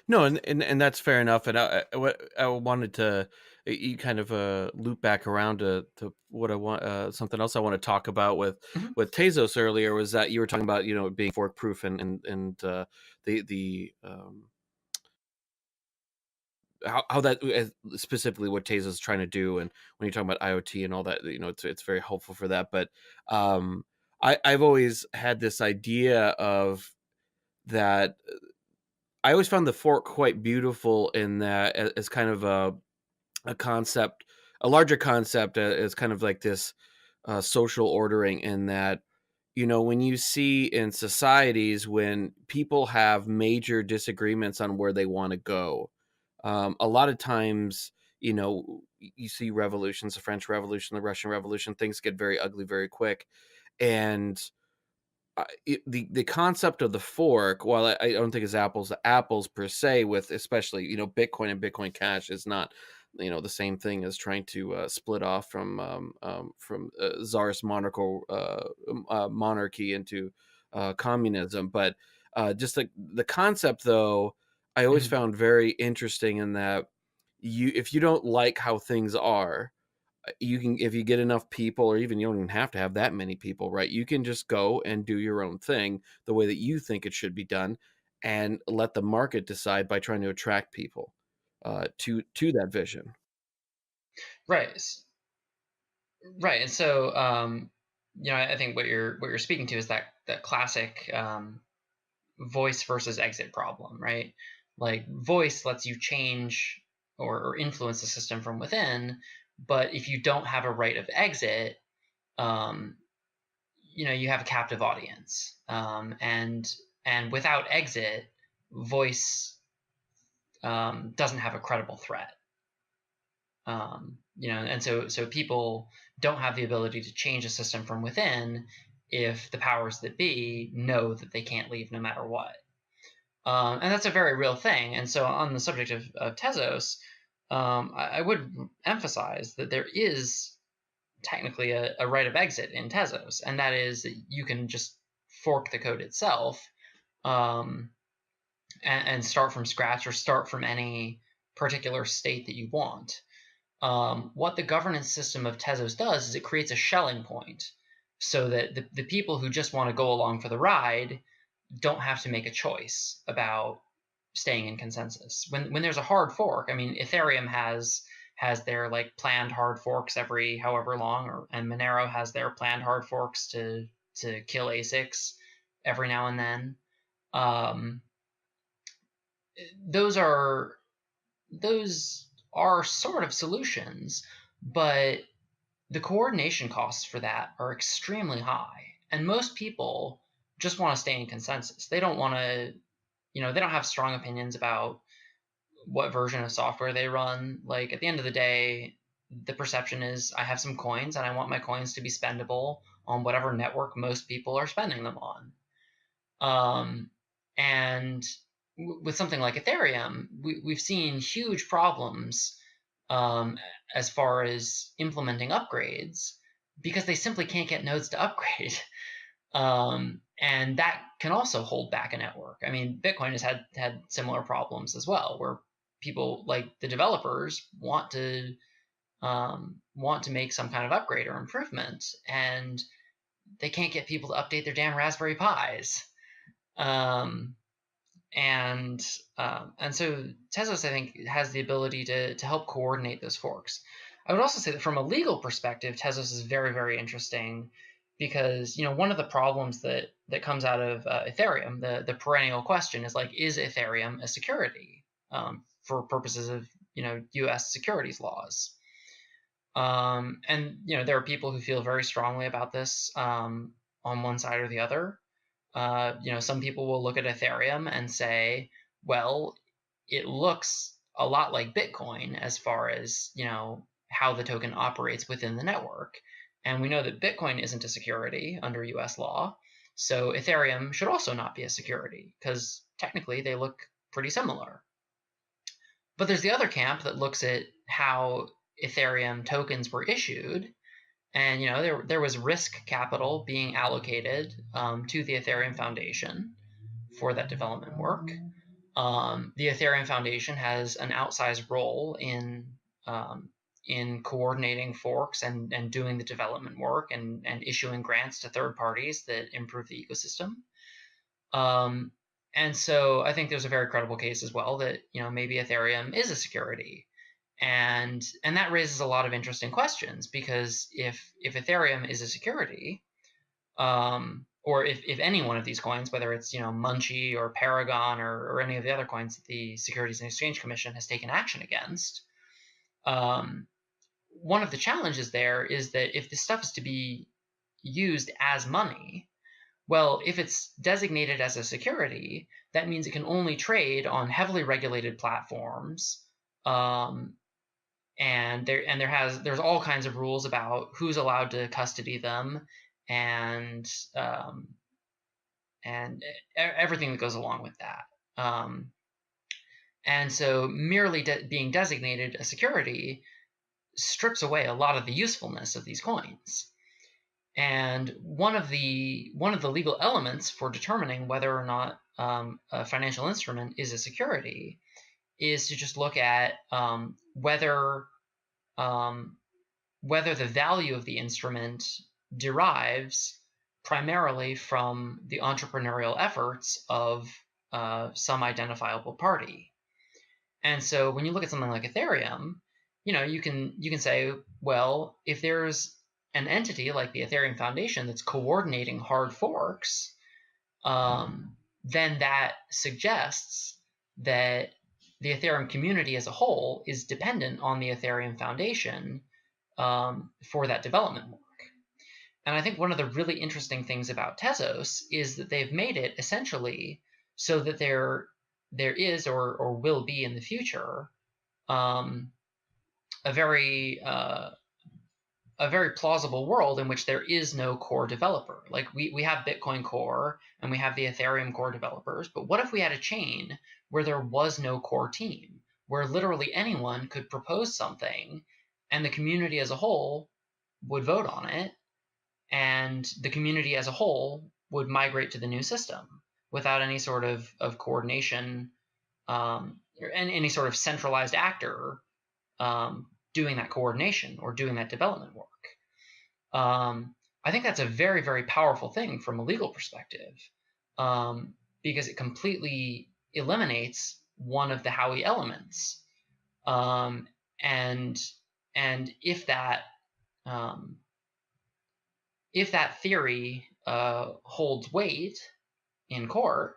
No, and that's fair enough. And I wanted to you kind of loop back around to what I want, something else I want to talk about Mhm. with Tezos earlier, was that you were talking about, being fork proof, and the how that specifically what Tezos is trying to do. And when you're talking about IoT and all that, it's very helpful for that. But I've always had this idea of that. I always found the fork quite beautiful in that, as kind of a concept, a larger concept, as kind of like this social ordering, in that, when you see in societies when people have major disagreements on where they want to go, a lot of times, you see revolutions, the French Revolution, the Russian Revolution, things get very ugly very quick. And the concept of the fork, while I don't think it's apples to apples per se, with especially Bitcoin and Bitcoin Cash, is not the same thing as trying to split off from czarist monarchy into communism. But just the concept, though, I always Mhm. found very interesting, in that if you don't like how things are, you can, if you get enough people, or even you don't even have to have that many people, right? You can just go and do your own thing the way that you think it should be done, and let the market decide by trying to attract people to that vision. Right. Right. And so I think what you're speaking to is that classic voice versus exit problem, right? Like voice lets you change or influence the system from within, but if you don't have a right of exit, um, you have a captive audience, and without exit, voice doesn't have a credible threat. And so people don't have the ability to change a system from within if the powers that be know that they can't leave no matter what. And that's a very real thing. And so, on the subject of Tezos, I would emphasize that there is technically a right of exit in Tezos, and that is that you can just fork the code itself, um, and start from scratch or start from any particular state that you want. What the governance system of Tezos does is it creates a Schelling point so that the people who just want to go along for the ride don't have to make a choice about staying in consensus. When there's a hard fork, I mean, Ethereum has their like planned hard forks every however long, and Monero has their planned hard forks to kill ASICs every now and then. Um, those are those are sort of solutions, but the coordination costs for that are extremely high. And most people just want to stay in consensus. They don't want to, they don't have strong opinions about what version of software they run. Like at the end of the day, the perception is I have some coins and I want my coins to be spendable on whatever network most people are spending them on. And with something like Ethereum, we've seen huge problems um, as far as implementing upgrades because they simply can't get nodes to upgrade. And that can also hold back a network. I mean, Bitcoin has had similar problems as well, where people like the developers want to make some kind of upgrade or improvement, and they can't get people to update their damn Raspberry Pis. Um, and so Tezos, I think, has the ability to help coordinate those forks. I would also say that from a legal perspective, Tezos is very, very interesting because one of the problems that comes out of Ethereum, the perennial question is like, is Ethereum a security for purposes of U.S. securities laws? And there are people who feel very strongly about this on one side or the other. Some people will look at Ethereum and say, well, it looks a lot like Bitcoin as far as, how the token operates within the network. And we know that Bitcoin isn't a security under US law. So Ethereum should also not be a security because technically they look pretty similar. But there's the other camp that looks at how Ethereum tokens were issued. And there was risk capital being allocated to the Ethereum Foundation for that development work. The Ethereum Foundation has an outsized role in coordinating forks and doing the development work and issuing grants to third parties that improve the ecosystem. And so I think there's a very credible case as well that maybe Ethereum is a security. And that raises a lot of interesting questions, because if Ethereum is a security, or if any one of these coins, whether it's Munchie or Paragon or any of the other coins that the Securities and Exchange Commission has taken action against, one of the challenges there is that if this stuff is to be used as money, well, if it's designated as a security, that means it can only trade on heavily regulated platforms. And there's all kinds of rules about who's allowed to custody them, and everything that goes along with that. And so merely being designated a security strips away a lot of the usefulness of these coins. And one of the legal elements for determining whether or not a financial instrument is a security is to just look at whether the value of the instrument derives primarily from the entrepreneurial efforts of some identifiable party. And so when you look at something like Ethereum, you can say, well, if there's an entity like the Ethereum Foundation that's coordinating hard forks, then that suggests that the Ethereum community as a whole is dependent on the Ethereum Foundation for that development work. And I think one of the really interesting things about Tezos is that they've made it essentially so that there is or will be in the future a very plausible world in which there is no core developer. Like we have Bitcoin Core and we have the Ethereum Core developers, but what if we had a chain where there was no core team, where literally anyone could propose something and the community as a whole would vote on it, and the community as a whole would migrate to the new system without any sort of coordination or any sort of centralized actor doing that coordination or doing that development work. I think that's a very, very powerful thing from a legal perspective, because it completely eliminates one of the Howey elements. And if that theory holds weight in court,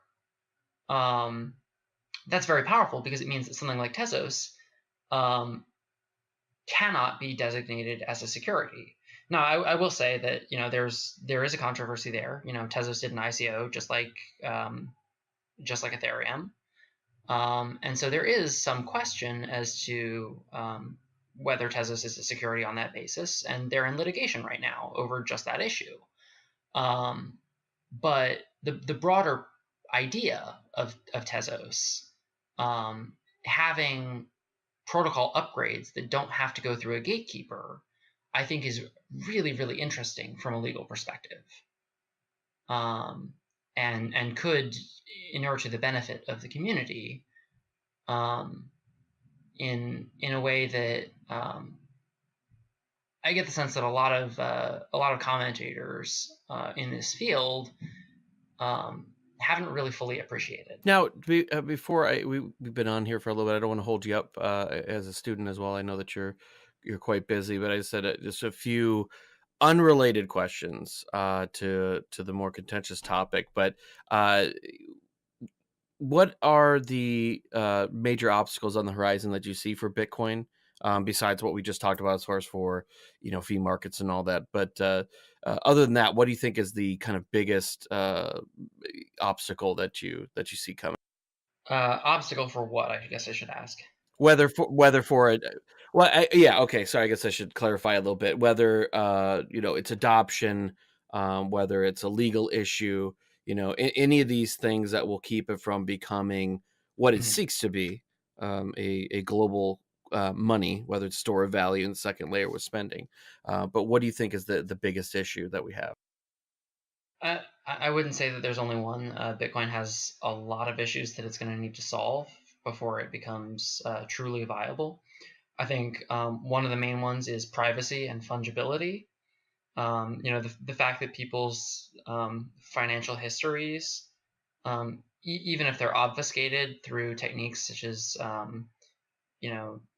that's very powerful, because it means that something like Tezos cannot be designated as a security. Now, I will say that there is a controversy there. Tezos did an ICO just like Ethereum, and so there is some question as to whether Tezos is a security on that basis, and they're in litigation right now over just that issue. But the broader idea of Tezos having protocol upgrades that don't have to go through a gatekeeper, I think is really, really interesting from a legal perspective, and could inure to the benefit of the community in a way that I get the sense that a lot of commentators in this field haven't really fully appreciated. Now, before we've been on here for a little bit, I don't want to hold you up as a student as well. I know that you're quite busy, but I said just a few unrelated questions to the more contentious topic. But what are the major obstacles on the horizon that you see for Bitcoin, besides what we just talked about as far as for fee markets and all that? But other than that, what do you think is the kind of biggest obstacle that you see coming? Obstacle for what? I guess I should ask. Whether for it, well, yeah, okay, so I guess I should clarify a little bit whether it's adoption, whether it's a legal issue, any of these things that will keep it from becoming what it Mhm. seeks to be, a global money, whether it's store of value and second layer with spending. But what do you think is the biggest issue that we have? I wouldn't say that there's only one. Bitcoin has a lot of issues that it's going to need to solve before it becomes truly viable. I think one of the main ones is privacy and fungibility. The fact that people's financial histories, even if they're obfuscated through techniques such as,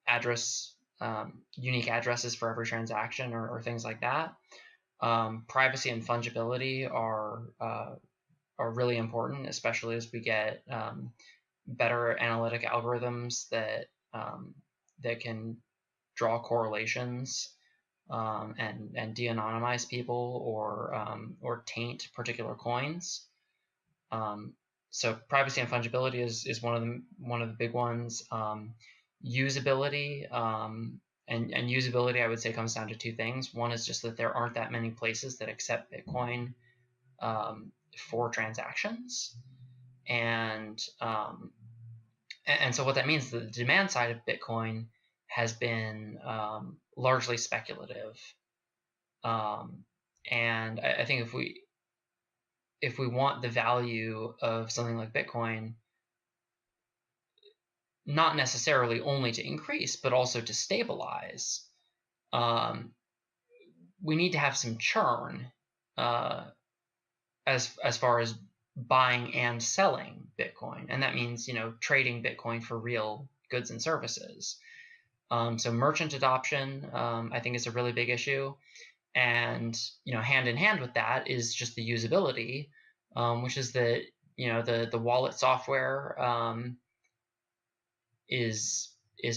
address, unique addresses for every transaction or things like that, privacy and fungibility are really important, especially as we get better analytic algorithms that can draw correlations and de-anonymize people or taint particular coins. Um, so privacy and fungibility is one of the big ones. Usability and usability, I would say, comes down to two things. One is just that there aren't that many places that accept Bitcoin for transactions, and so what that means is that the demand side of Bitcoin has been largely speculative. Um, and I think if we want the value of something like Bitcoin not necessarily only to increase but also to stabilize, um, we need to have some churn uh, as far as buying and selling Bitcoin, and that means trading Bitcoin for real goods and services. So merchant adoption, I think, is a really big issue. And hand in hand with that is just the usability, which is that the wallet software is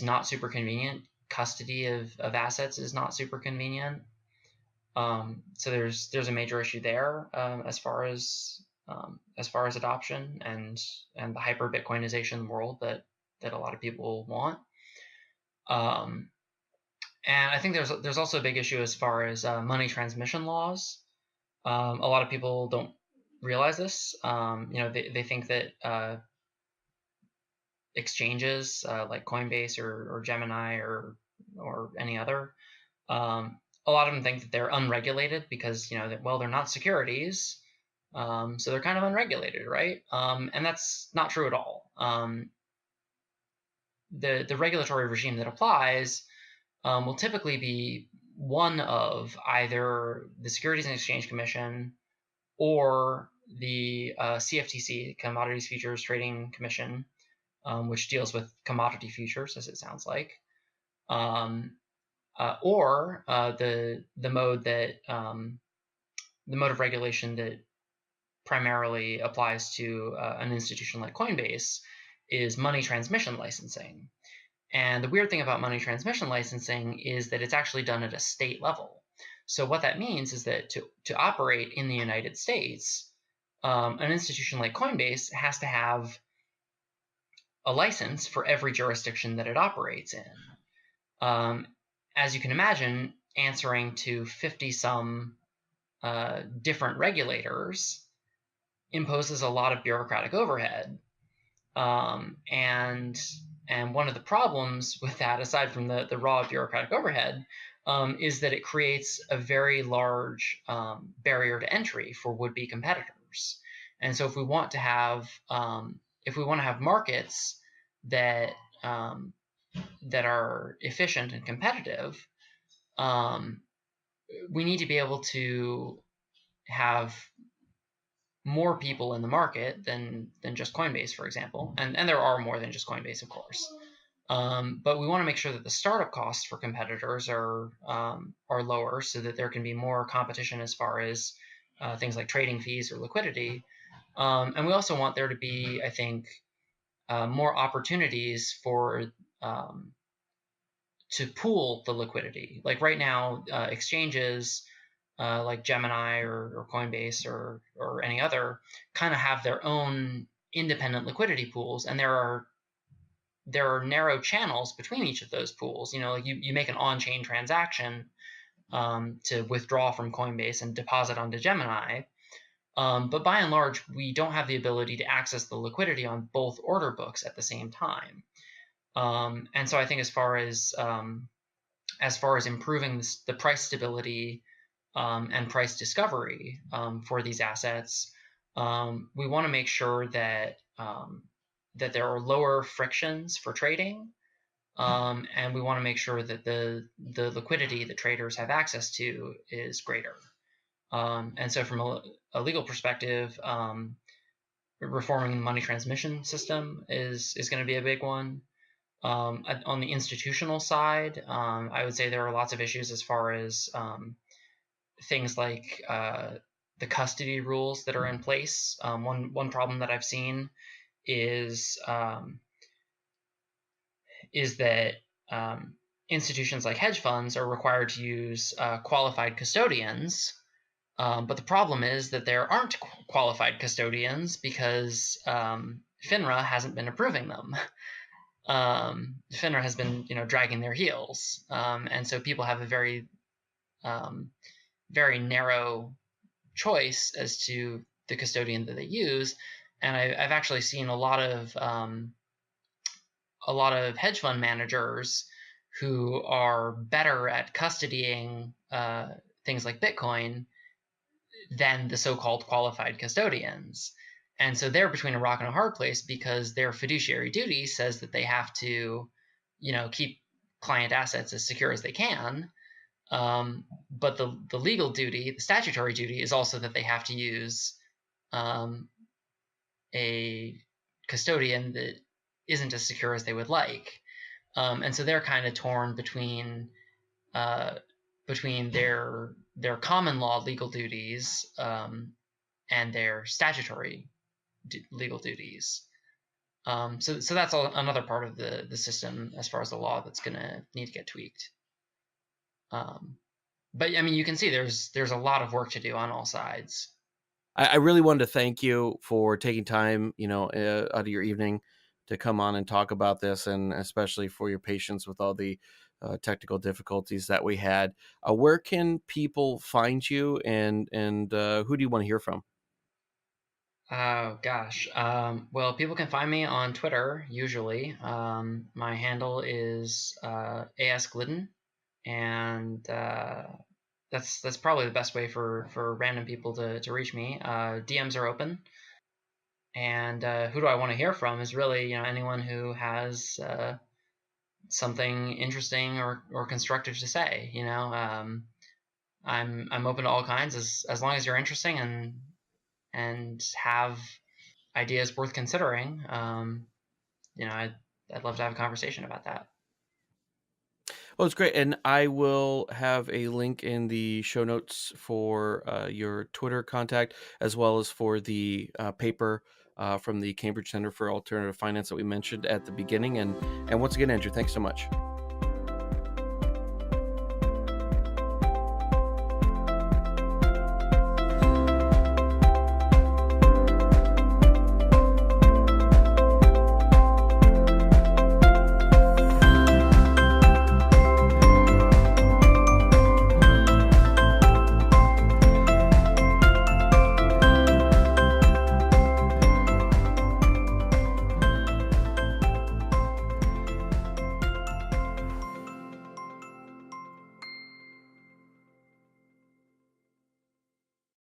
not super convenient. Custody of assets is not super convenient. So there's a major issue there, as far as adoption and the hyper Bitcoinization world that a lot of people want. Um, and I think there's also a big issue as far as money transmission laws. A lot of people don't realize this. They think that exchanges like Coinbase or Gemini or any other, a lot of them think that they're unregulated because they're not securities, so they're kind of unregulated, right? And that's not true at all. The regulatory regime that applies will typically be one of either the Securities and Exchange Commission or the CFTC, Commodities Futures Trading Commission, which deals with commodity futures, as it sounds like, or the mode of regulation that primarily applies to an institution like Coinbase is money transmission licensing. And the weird thing about money transmission licensing is that it's actually done at a state level. So what that means is that to operate in the United States, an institution like Coinbase has to have a license for every jurisdiction that it operates in. As you can imagine, answering to 50 some different regulators imposes a lot of bureaucratic overhead. And one of the problems with that, aside from the raw bureaucratic overhead, is that it creates a very large barrier to entry for would-be competitors. And so if we want to have markets that are efficient and competitive, we need to be able to have more people in the market than just Coinbase, for example. And there are more than just Coinbase, of course. But we want to make sure that the startup costs for competitors are lower, so that there can be more competition as far as things like trading fees or liquidity. And we also want there to be, I think, more opportunities for to pool the liquidity. Like right now, exchanges like Gemini or Coinbase or any other kind of have their own independent liquidity pools, and there are narrow channels between each of those pools. Like you make an on-chain transaction to withdraw from Coinbase and deposit onto Gemini. But by and large, we don't have the ability to access the liquidity on both order books at the same time. And so I think as far as improving the price stability and price discovery for these assets, we want to make sure that that there are lower frictions for trading, and we want to make sure that the liquidity that traders have access to is greater. And so from a legal perspective, reforming the money transmission system is going to be a big one. On the institutional side, I would say there are lots of issues as far as things like the custody rules that are in place. One problem that I've seen is that institutions like hedge funds are required to use qualified custodians. But the problem is that there aren't qualified custodians because FINRA hasn't been approving them. FINRA has been, dragging their heels, and so people have a very, very narrow choice as to the custodian that they use. And I've actually seen a lot of hedge fund managers who are better at custodying things like Bitcoin than the so-called qualified custodians. And so they're between a rock and a hard place because their fiduciary duty says that they have to, keep client assets as secure as they can. But the legal duty, the statutory duty, is also that they have to use a custodian that isn't as secure as they would like. And so they're kind of torn between their common law legal duties and their statutory legal duties. So that's another part of the system as far as the law that's going to need to get tweaked. But I mean, you can see there's a lot of work to do on all sides. I really wanted to thank you for taking time, out of your evening to come on and talk about this, and especially for your patience with all the technical difficulties that we had. Where can people find you, and who do you want to hear from? Oh gosh. Well, people can find me on Twitter usually. My handle is AS Glidden, and that's probably the best way for random people to reach me. DMs are open. And who do I want to hear from is really, anyone who has something interesting or constructive to say. I'm open to all kinds as long as you're interesting and have ideas worth considering. I'd love to have a conversation about that. Well, it's great. And I will have a link in the show notes for your Twitter contact, as well as for the paper from the Cambridge Center for Alternative Finance that we mentioned at the beginning. And once again, Andrew, thanks so much.